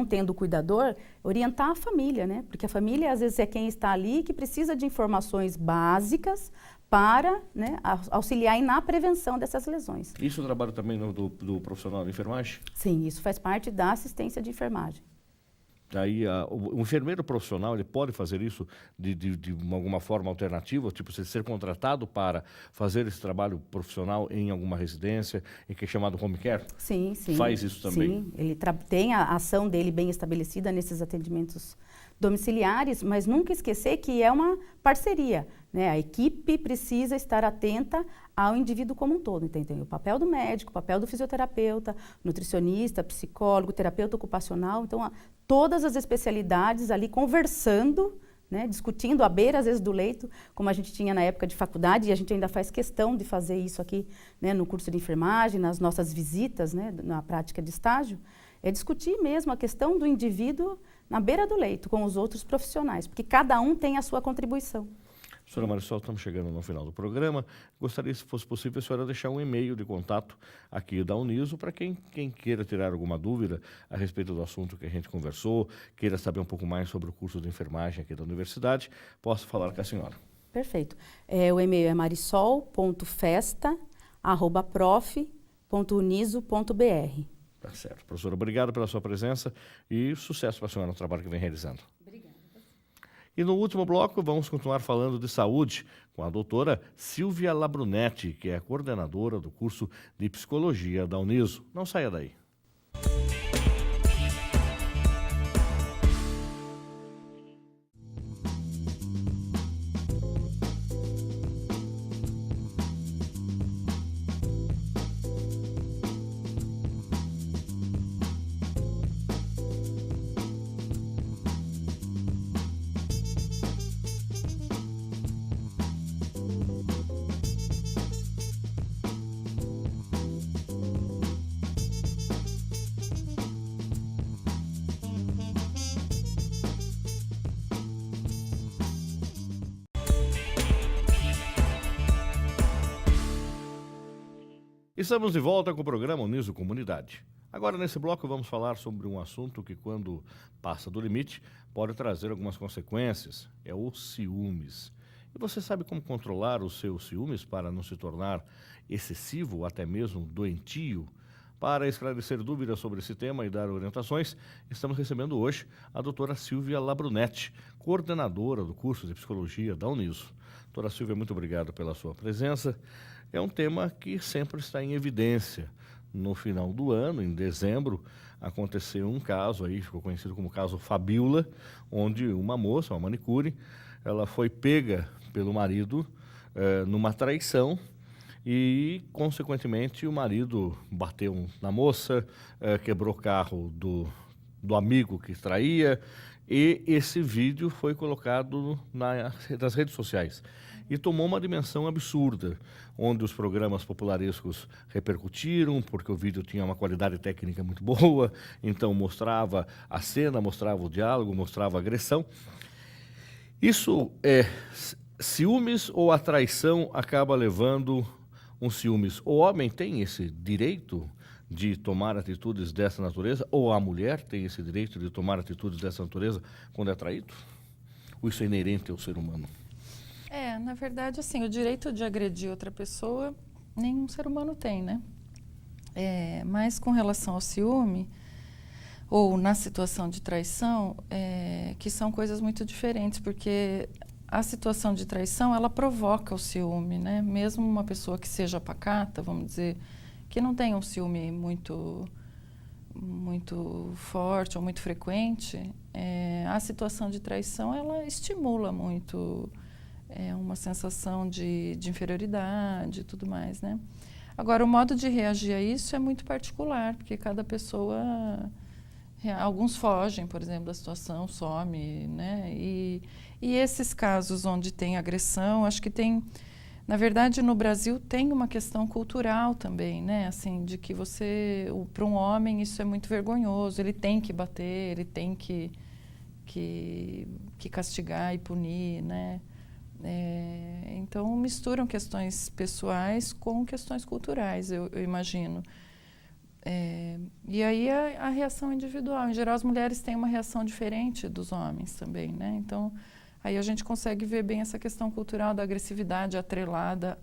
tendo o cuidador, orientar a família, né? Porque a família, às vezes, é quem está ali que precisa de informações básicas para, né, auxiliar na prevenção dessas lesões. Isso é o trabalho também do profissional de enfermagem? Sim, isso faz parte da assistência de enfermagem. Aí o enfermeiro profissional, ele pode fazer isso de alguma forma alternativa, tipo ser contratado para fazer esse trabalho profissional em alguma residência, em que é chamado home care? Sim, sim. Faz isso também? Sim, ele tem a ação dele bem estabelecida nesses atendimentos domiciliares, mas nunca esquecer que é uma parceria, né? A equipe precisa estar atenta ao indivíduo como um todo. Então, tem o papel do médico, o papel do fisioterapeuta, nutricionista, psicólogo, terapeuta ocupacional. Então, todas as especialidades ali conversando, né, discutindo à beira, às vezes, do leito, como a gente tinha na época de faculdade, e a gente ainda faz questão de fazer isso aqui, né, no curso de enfermagem, nas nossas visitas, né, na prática de estágio, é discutir mesmo a questão do indivíduo na beira do leito, com os outros profissionais, porque cada um tem a sua contribuição. Senhora Marisol, estamos chegando no final do programa. Gostaria, se fosse possível, a senhora deixar um e-mail de contato aqui da Uniso para quem queira tirar alguma dúvida a respeito do assunto que a gente conversou, queira saber um pouco mais sobre o curso de enfermagem aqui da universidade, posso falar com a senhora. Perfeito. O e-mail é marisol.festa@prof.uniso.br. Tá certo. Professora, obrigado pela sua presença e sucesso para a senhora no trabalho que vem realizando. Obrigada. E no último bloco, vamos continuar falando de saúde com a doutora Silvia Labrunetti, que é a coordenadora do curso de Psicologia da Uniso. Não saia daí. Estamos de volta com o programa Uniso Comunidade. Agora, nesse bloco, vamos falar sobre um assunto que, quando passa do limite, pode trazer algumas consequências. É o ciúmes. E você sabe como controlar os seus ciúmes para não se tornar excessivo ou até mesmo doentio? Para esclarecer dúvidas sobre esse tema e dar orientações, estamos recebendo hoje a doutora Silvia Labrunetti, coordenadora do curso de Psicologia da Uniso. Doutora Silvia, muito obrigado pela sua presença. É um tema que sempre está em evidência. No final do ano, em dezembro, aconteceu um caso aí, ficou conhecido como caso Fabiola, onde uma moça, uma manicure, ela foi pega pelo marido numa traição e, consequentemente, o marido bateu na moça, quebrou o carro do amigo que traía, e esse vídeo foi colocado nas redes sociais e tomou uma dimensão absurda, onde os programas popularescos repercutiram, porque o vídeo tinha uma qualidade técnica muito boa, então mostrava a cena, mostrava o diálogo, mostrava a agressão. Isso é ciúmes ou a traição acaba levando um ciúmes? O homem tem esse direito de tomar atitudes dessa natureza, ou a mulher tem esse direito de tomar atitudes dessa natureza quando é traído? Ou isso é inerente ao ser humano? Na verdade, assim, o direito de agredir outra pessoa, nenhum ser humano tem, né? Mas com relação ao ciúme, ou na situação de traição, que são coisas muito diferentes, porque a situação de traição, ela provoca o ciúme, né? Mesmo uma pessoa que seja pacata, vamos dizer, que não tenha um ciúme muito forte ou muito frequente, a situação de traição, ela estimula muito uma sensação de inferioridade e tudo mais, né? Agora, o modo de reagir a isso é muito particular, porque cada pessoa... Alguns fogem, por exemplo, da situação, some, né? E esses casos onde tem agressão, acho que tem... Na verdade, no Brasil tem uma questão cultural também, né? Assim, de que para um homem isso é muito vergonhoso, ele tem que bater, ele tem que castigar e punir, né? Então, misturam questões pessoais com questões culturais, eu imagino. E aí a reação individual. Em geral, as mulheres têm uma reação diferente dos homens também, né? Então, aí a gente consegue ver bem essa questão cultural da agressividade atrelada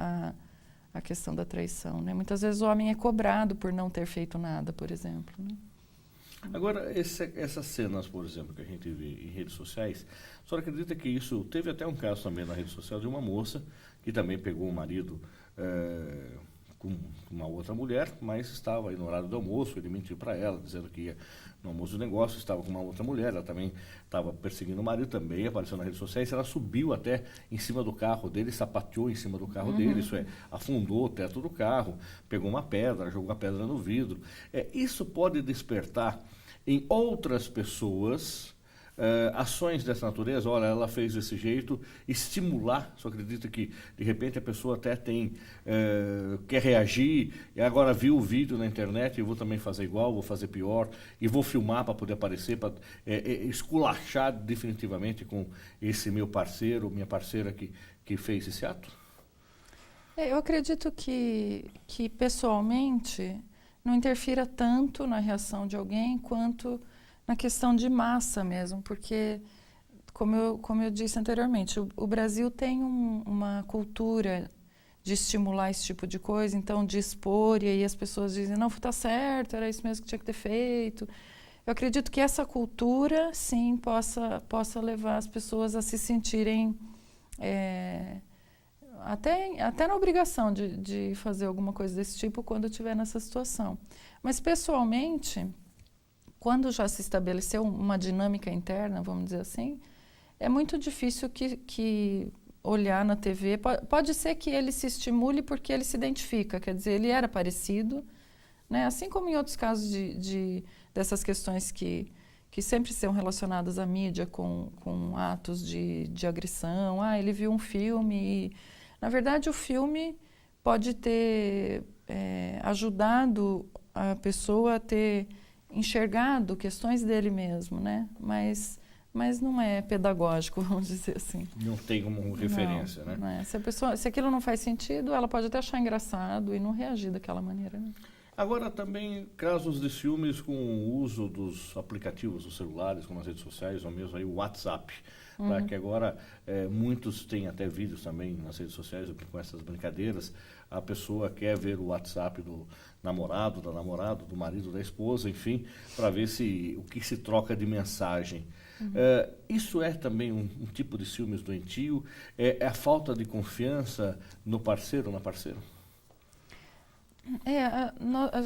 à questão da traição, né? Muitas vezes o homem é cobrado por não ter feito nada, por exemplo, né? Agora, essas cenas, por exemplo, que a gente vê em redes sociais, a senhora acredita que isso... Teve até um caso também na rede social de uma moça que também pegou o marido com uma outra mulher, mas estava aí no horário do almoço, ele mentiu para ela, dizendo que ia no almoço do negócio, estava com uma outra mulher, ela também estava perseguindo o marido, também apareceu nas redes sociais, ela subiu até em cima do carro dele, sapateou em cima do carro dele, isso é, afundou o teto do carro, pegou uma pedra, jogou a pedra no vidro. Isso pode despertar em outras pessoas ações dessa natureza. Olha, ela fez desse jeito, estimular. Só acredita que de repente a pessoa até quer reagir e agora viu o vídeo na internet e vou também fazer igual, vou fazer pior e vou filmar para poder aparecer, para esculachar definitivamente com esse meu parceiro, minha parceira que fez esse ato? Eu acredito que pessoalmente não interfira tanto na reação de alguém quanto na questão de massa mesmo, porque, como eu disse anteriormente, o Brasil tem uma cultura de estimular esse tipo de coisa, então de expor, e aí as pessoas dizem, não, está certo, era isso mesmo que tinha que ter feito. Eu acredito que essa cultura, sim, possa levar as pessoas a se sentirem até na obrigação de fazer alguma coisa desse tipo quando estiver nessa situação. Mas, pessoalmente, quando já se estabeleceu uma dinâmica interna, vamos dizer assim, é muito difícil que olhar na TV... Pode ser que ele se estimule porque ele se identifica, quer dizer, ele era parecido, né? Assim como em outros casos dessas questões que sempre são relacionadas à mídia com atos de agressão. Ele viu um filme e, na verdade, o filme pode ter ajudado a pessoa a ter enxergado questões dele mesmo, né? Mas não é pedagógico, vamos dizer assim. Não tem como referência, não, né? Não é. Se aquilo não faz sentido, ela pode até achar engraçado e não reagir daquela maneira, né? Agora, também casos de ciúmes com o uso dos aplicativos dos celulares, como as redes sociais, ou mesmo aí o WhatsApp, tá? Que agora muitos têm até vídeos também nas redes sociais com essas brincadeiras. A pessoa quer ver o WhatsApp do namorado, da namorada, do marido, da esposa, enfim, para ver o que se troca de mensagem. Isso é também um tipo de ciúmes doentio? É a falta de confiança no parceiro ou na parceira?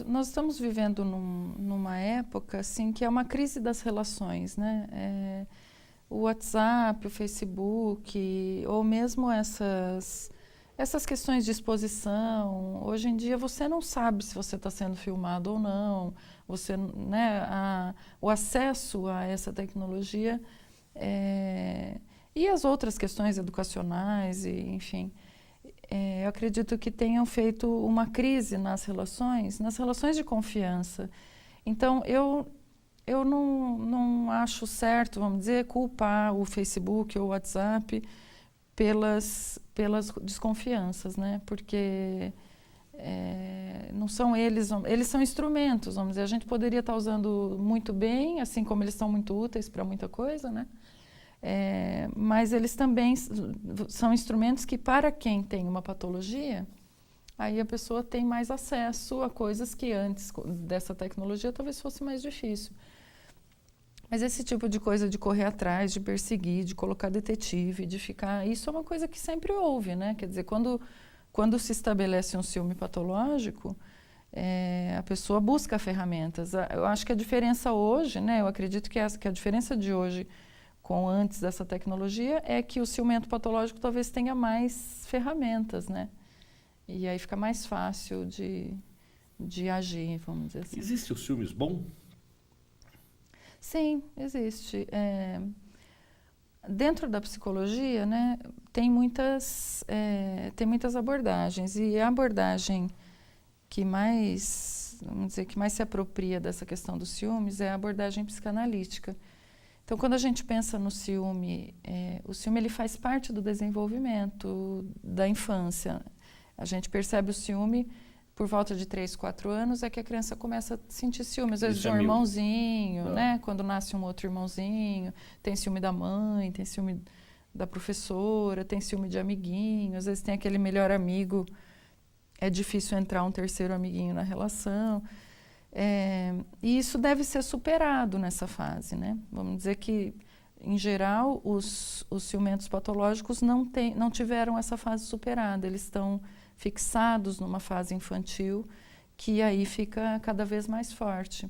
Nós estamos vivendo numa época assim, que é uma crise das relações, né? O WhatsApp, o Facebook, ou mesmo essas questões de exposição. Hoje em dia você não sabe se você está sendo filmado ou não. O acesso a essa tecnologia e as outras questões educacionais, enfim. Eu acredito que tenham feito uma crise nas relações de confiança. Então, eu não acho certo, vamos dizer, culpar o Facebook ou o WhatsApp pelas desconfianças, né? Porque não são eles são instrumentos, vamos dizer. A gente poderia estar usando muito bem, assim como eles são muito úteis para muita coisa, né? Mas eles também são instrumentos que, para quem tem uma patologia, aí a pessoa tem mais acesso a coisas que antes dessa tecnologia talvez fosse mais difícil. Mas esse tipo de coisa de correr atrás, de perseguir, de colocar detetive, de ficar... Isso é uma coisa que sempre houve, né? Quer dizer, quando se estabelece um ciúme patológico, a pessoa busca ferramentas. Eu acho que a diferença hoje, né? Eu acredito que a diferença de hoje com antes dessa tecnologia é que o ciumento patológico talvez tenha mais ferramentas, né? E aí fica mais fácil de agir, vamos dizer assim. Existe o ciúmes bom? Sim, existe. Dentro da psicologia, né, tem muitas abordagens. E a abordagem que mais, vamos dizer, que mais se apropria dessa questão dos ciúmes é a abordagem psicanalítica. Então, quando a gente pensa no ciúme, o ciúme ele faz parte do desenvolvimento da infância. A gente percebe o ciúme por volta de 3, 4 anos, é que a criança começa a sentir ciúme, às vezes de um irmãozinho, né? Quando nasce um outro irmãozinho, tem ciúme da mãe, tem ciúme da professora, tem ciúme de amiguinho, às vezes tem aquele melhor amigo, é difícil entrar um terceiro amiguinho na relação. E isso deve ser superado nessa fase, né? Vamos dizer que, em geral, os ciumentos patológicos não tiveram essa fase superada, eles estão fixados numa fase infantil que aí fica cada vez mais forte.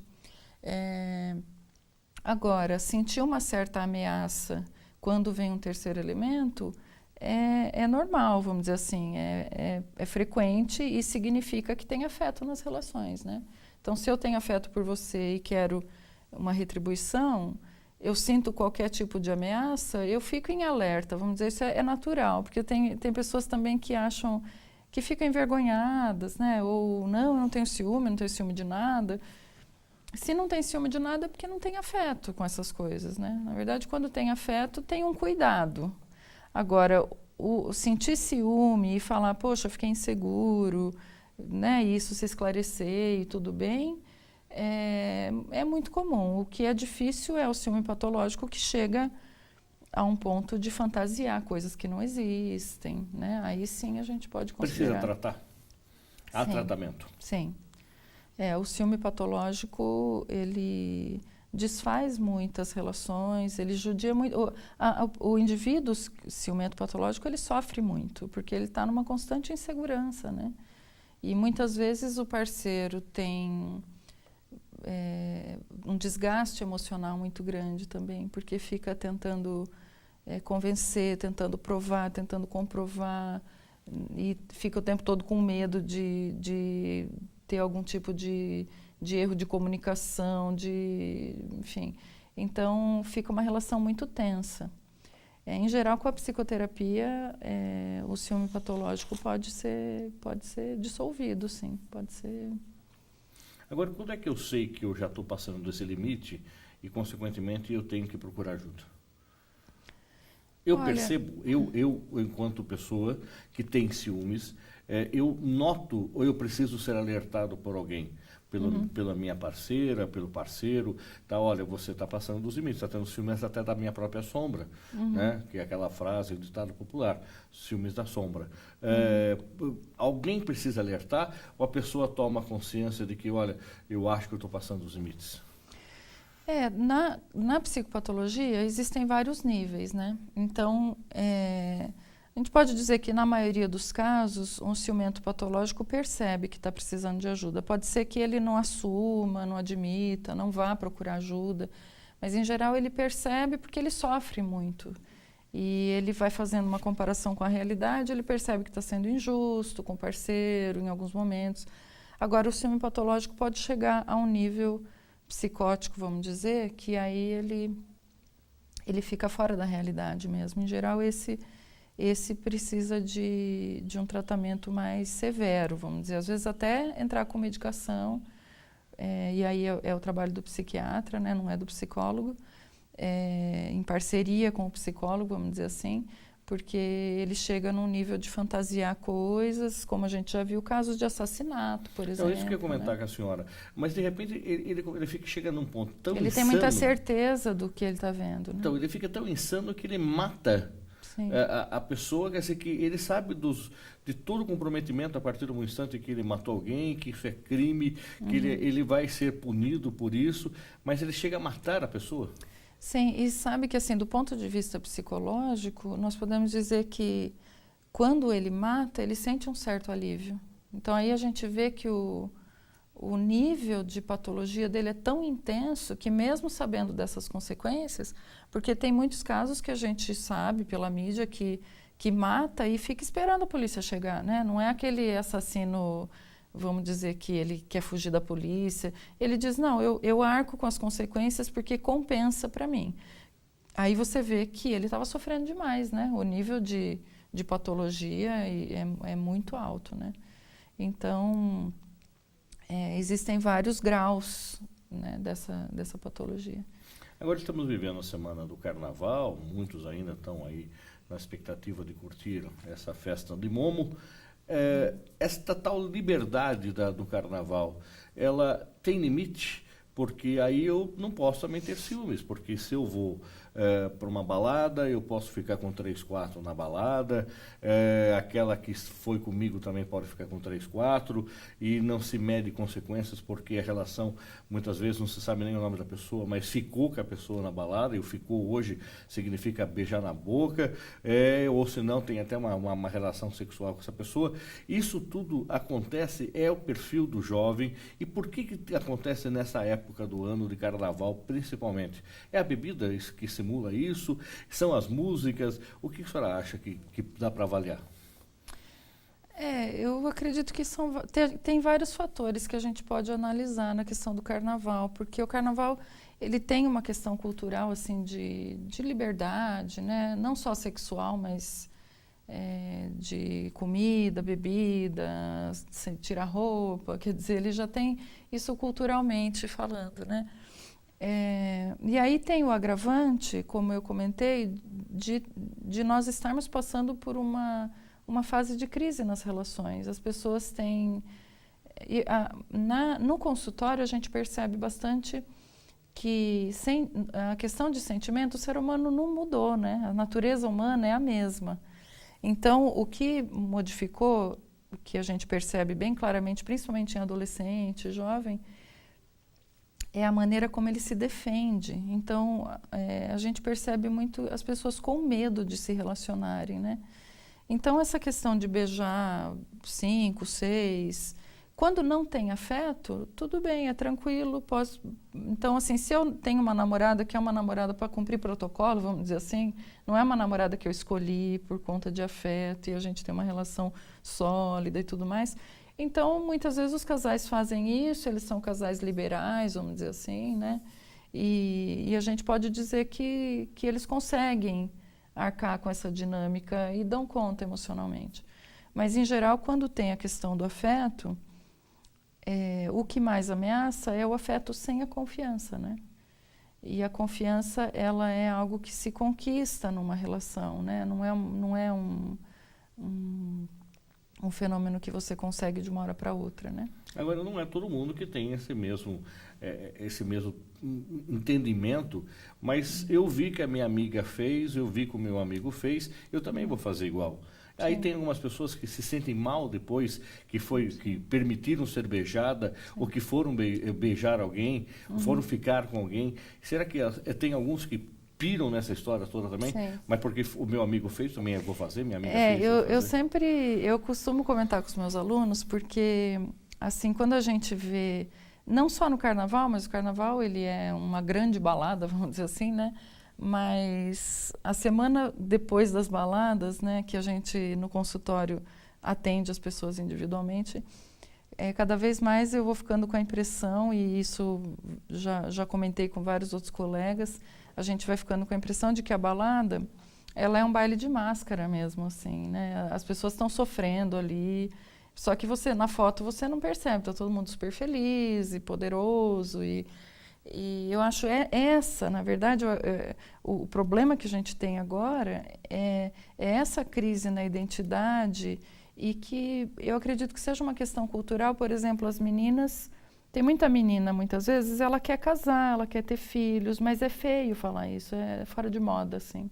Agora, sentir uma certa ameaça quando vem um terceiro elemento é normal, vamos dizer assim, é frequente e significa que tem afeto nas relações, né? Então, se eu tenho afeto por você e quero uma retribuição, eu sinto qualquer tipo de ameaça, eu fico em alerta, vamos dizer, isso é natural, porque tem pessoas também que acham que ficam envergonhadas, né? Ou não, eu não tenho ciúme de nada. Se não tem ciúme de nada é porque não tem afeto com essas coisas, né? Na verdade, quando tem afeto, tem um cuidado. Agora, o sentir ciúme e falar, poxa, fiquei inseguro, né? E isso se esclarecer e tudo bem, é muito comum. O que é difícil é o ciúme patológico que chega a um ponto de fantasiar coisas que não existem, né? Aí sim a gente pode considerar. Precisa tratar? Há tratamento? Sim. O ciúme patológico, ele desfaz muitas relações, ele judia muito. O indivíduo ciumento patológico, ele sofre muito, porque ele está numa constante insegurança, né? E muitas vezes o parceiro tem um desgaste emocional muito grande também, porque fica tentando convencer, tentando provar, tentando comprovar, e fica o tempo todo com medo de ter algum tipo de erro de comunicação, enfim. Então, fica uma relação muito tensa. Em geral, com a psicoterapia, o ciúme patológico pode ser dissolvido, sim, pode ser. Agora, quando é que eu sei que eu já estou passando desse limite e, consequentemente, eu tenho que procurar ajuda? Eu percebo, eu enquanto pessoa que tem ciúmes, eu noto ou eu preciso ser alertado por alguém, pela minha parceira, pelo parceiro, tá, olha, você está passando dos limites, está tendo ciúmes até da minha própria sombra, né? Que é aquela frase, o ditado popular, ciúmes da sombra. Alguém precisa alertar ou a pessoa toma consciência de que, olha, eu acho que eu estou passando dos limites? Na psicopatologia existem vários níveis, né? Então, a gente pode dizer que na maioria dos casos, um ciumento patológico percebe que está precisando de ajuda. Pode ser que ele não assuma, não admita, não vá procurar ajuda, mas em geral ele percebe porque ele sofre muito. E ele vai fazendo uma comparação com a realidade, ele percebe que está sendo injusto com o parceiro em alguns momentos. Agora, o ciúme patológico pode chegar a um nível psicótico, vamos dizer, que aí ele fica fora da realidade mesmo. Em geral, esse precisa de um tratamento mais severo, vamos dizer. Às vezes até entrar com medicação, e aí é o trabalho do psiquiatra, né? Não é do psicólogo, em parceria com o psicólogo, vamos dizer assim, porque ele chega num nível de fantasiar coisas, como a gente já viu casos de assassinato, por exemplo. É isso que eu ia comentar, né, com a senhora. Mas, de repente, ele chega num ponto tão insano... Ele tem muita certeza do que ele está vendo, né? Então, ele fica tão insano que ele mata a pessoa, quer dizer, que ele sabe de todo o comprometimento a partir do instante que ele matou alguém, que isso é crime, que ele vai ser punido por isso, mas ele chega a matar a pessoa. Sim, e sabe que assim, do ponto de vista psicológico, nós podemos dizer que quando ele mata, ele sente um certo alívio. Então aí a gente vê que o nível de patologia dele é tão intenso que mesmo sabendo dessas consequências, porque tem muitos casos que a gente sabe pela mídia que mata e fica esperando a polícia chegar, né? Não é aquele assassino, vamos dizer, que ele quer fugir da polícia. Ele diz, não, eu arco com as consequências porque compensa para mim. Aí você vê que ele estava sofrendo demais, né? O nível de patologia é muito alto, né? Então, existem vários graus, né, dessa patologia. Agora estamos vivendo a semana do Carnaval, muitos ainda estão aí na expectativa de curtir essa festa de Momo. Esta tal liberdade do Carnaval, ela tem limite? Porque aí eu não posso também ter ciúmes, porque se eu vou para uma balada, eu posso ficar com 3, 4 na balada, aquela que foi comigo também pode ficar com 3, 4, e não se mede consequências, porque a relação, muitas vezes, não se sabe nem o nome da pessoa, mas ficou com a pessoa na balada, e o ficou hoje significa beijar na boca, ou se não, tem até uma relação sexual com essa pessoa. Isso tudo acontece, é o perfil do jovem, e por que acontece nessa época do ano de Carnaval, principalmente? É a bebida que simula isso? São as músicas? O que a senhora acha que dá para avaliar? Eu acredito que tem vários fatores que a gente pode analisar na questão do Carnaval, porque o Carnaval ele tem uma questão cultural assim de liberdade, né? Não só sexual, mas de comida, bebida, tirar roupa, quer dizer, ele já tem isso culturalmente falando, né? E aí tem o agravante, como eu comentei, de nós estarmos passando por uma fase de crise nas relações. As pessoas têm... no consultório a gente percebe bastante que a questão de sentimento, o ser humano não mudou, né? A natureza humana é a mesma. Então, o que modificou, o que a gente percebe bem claramente, principalmente em adolescente, jovem, é a maneira como ele se defende. Então, a gente percebe muito as pessoas com medo de se relacionarem, né? Então, essa questão de beijar 5, 6, quando não tem afeto, tudo bem, é tranquilo. Então, assim, se eu tenho uma namorada que é uma namorada para cumprir protocolo, vamos dizer assim, não é uma namorada que eu escolhi por conta de afeto e a gente tem uma relação sólida e tudo mais. Então, muitas vezes os casais fazem isso, eles são casais liberais, vamos dizer assim, né? E a gente pode dizer que eles conseguem arcar com essa dinâmica e dão conta emocionalmente. Mas, em geral, quando tem a questão do afeto, o que mais ameaça é o afeto sem a confiança, né? E a confiança, ela é algo que se conquista numa relação, né? Não é um fenômeno que você consegue de uma hora para outra, né? Agora, não é todo mundo que tem esse mesmo entendimento, mas eu vi que a minha amiga fez, eu vi que o meu amigo fez, eu também vou fazer igual. Sim. Aí tem algumas pessoas que se sentem mal depois, que permitiram ser beijada, ou que foram beijar alguém, foram ficar com alguém. Será que tem alguns que piram nessa história toda também? Sim. Mas porque o meu amigo fez, também eu vou fazer, minha amiga fez. Eu costumo comentar com os meus alunos, porque assim, quando a gente vê, não só no Carnaval, mas o Carnaval ele é uma grande balada, vamos dizer assim, né? Mas a semana depois das baladas, né, que a gente no consultório atende as pessoas individualmente, cada vez mais eu vou ficando com a impressão, e isso já comentei com vários outros colegas, a gente vai ficando com a impressão de que a balada, ela é um baile de máscara mesmo, assim, né? As pessoas estão sofrendo ali, só que na foto você não percebe, está todo mundo super feliz e poderoso, e eu acho na verdade, o problema que a gente tem agora é essa crise na identidade, e que eu acredito que seja uma questão cultural. Por exemplo, as meninas, tem muita menina, muitas vezes, ela quer casar, ela quer ter filhos, mas é feio falar isso, é fora de moda, assim.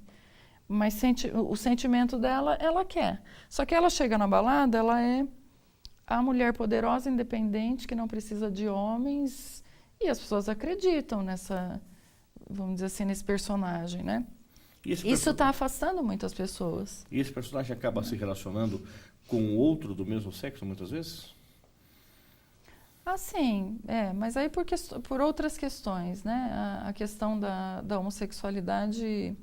Mas o sentimento dela, ela quer. Só que ela chega na balada, ela é a mulher poderosa, independente, que não precisa de homens. E as pessoas acreditam vamos dizer assim, nesse personagem, né? E esse Isso está afastando muitas pessoas. E esse personagem acaba se relacionando com outro do mesmo sexo, muitas vezes? Ah, sim, mas aí por outras questões, né? A questão da homossexualidade...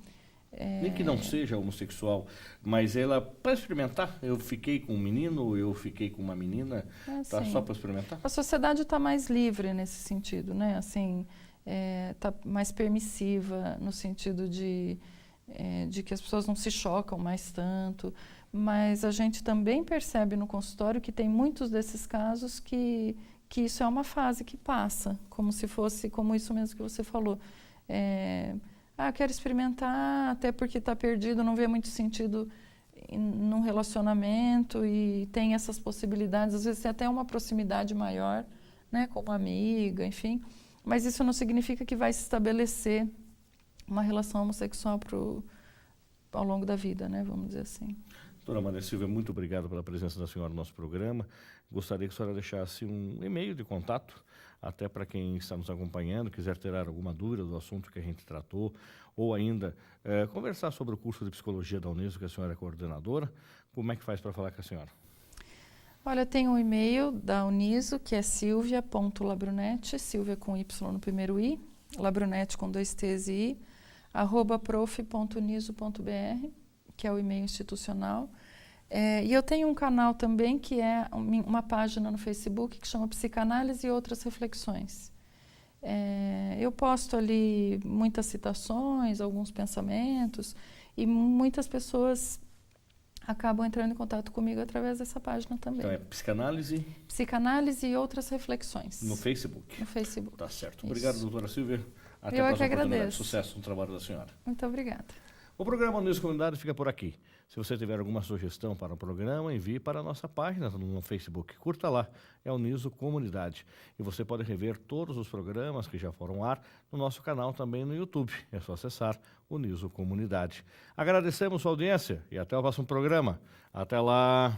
Nem que não seja homossexual, mas ela, para experimentar, eu fiquei com um menino, eu fiquei com uma menina, tá sim. só para experimentar? A sociedade está mais livre nesse sentido, né? Assim, está mais permissiva no sentido de que as pessoas não se chocam mais tanto, mas a gente também percebe no consultório que tem muitos desses casos que isso é uma fase que passa, como se fosse, como isso mesmo que você falou. Eu quero experimentar, até porque está perdido, não vê muito sentido num relacionamento e tem essas possibilidades, às vezes tem até uma proximidade maior, né, com uma amiga, enfim, mas isso não significa que vai se estabelecer uma relação homossexual ao longo da vida, né, vamos dizer assim. Doutora Maria Silvia, muito obrigado pela presença da senhora no nosso programa. Gostaria que a senhora deixasse um e-mail de contato, até para quem está nos acompanhando, quiser tirar alguma dúvida do assunto que a gente tratou, ou ainda conversar sobre o curso de psicologia da Uniso, que a senhora é coordenadora. Como é que faz para falar com a senhora? Olha, tem um e-mail da Uniso, que é silvia.labrunetti, Silvia com Y no primeiro I, Labrunetti com 2 T's e I, @prof.uniso.br, que é o e-mail institucional. E eu tenho um canal também, que é uma página no Facebook, que chama Psicanálise e Outras Reflexões. Eu posto ali muitas citações, alguns pensamentos, e muitas pessoas acabam entrando em contato comigo através dessa página também. Então é Psicanálise? Psicanálise e Outras Reflexões. No Facebook? No Facebook. Tá certo. Isso. Obrigado, doutora Silvia. Até Eu a é que próxima oportunidade. agradeço. Sucesso no trabalho da senhora. Muito obrigada. O programa Uniso Comunidade fica por aqui. Se você tiver alguma sugestão para o programa, envie para a nossa página no Facebook. Curta lá, é Uniso Comunidade. E você pode rever todos os programas que já foram ao ar no nosso canal também no YouTube. É só acessar Uniso Comunidade. Agradecemos sua audiência e até o próximo programa. Até lá!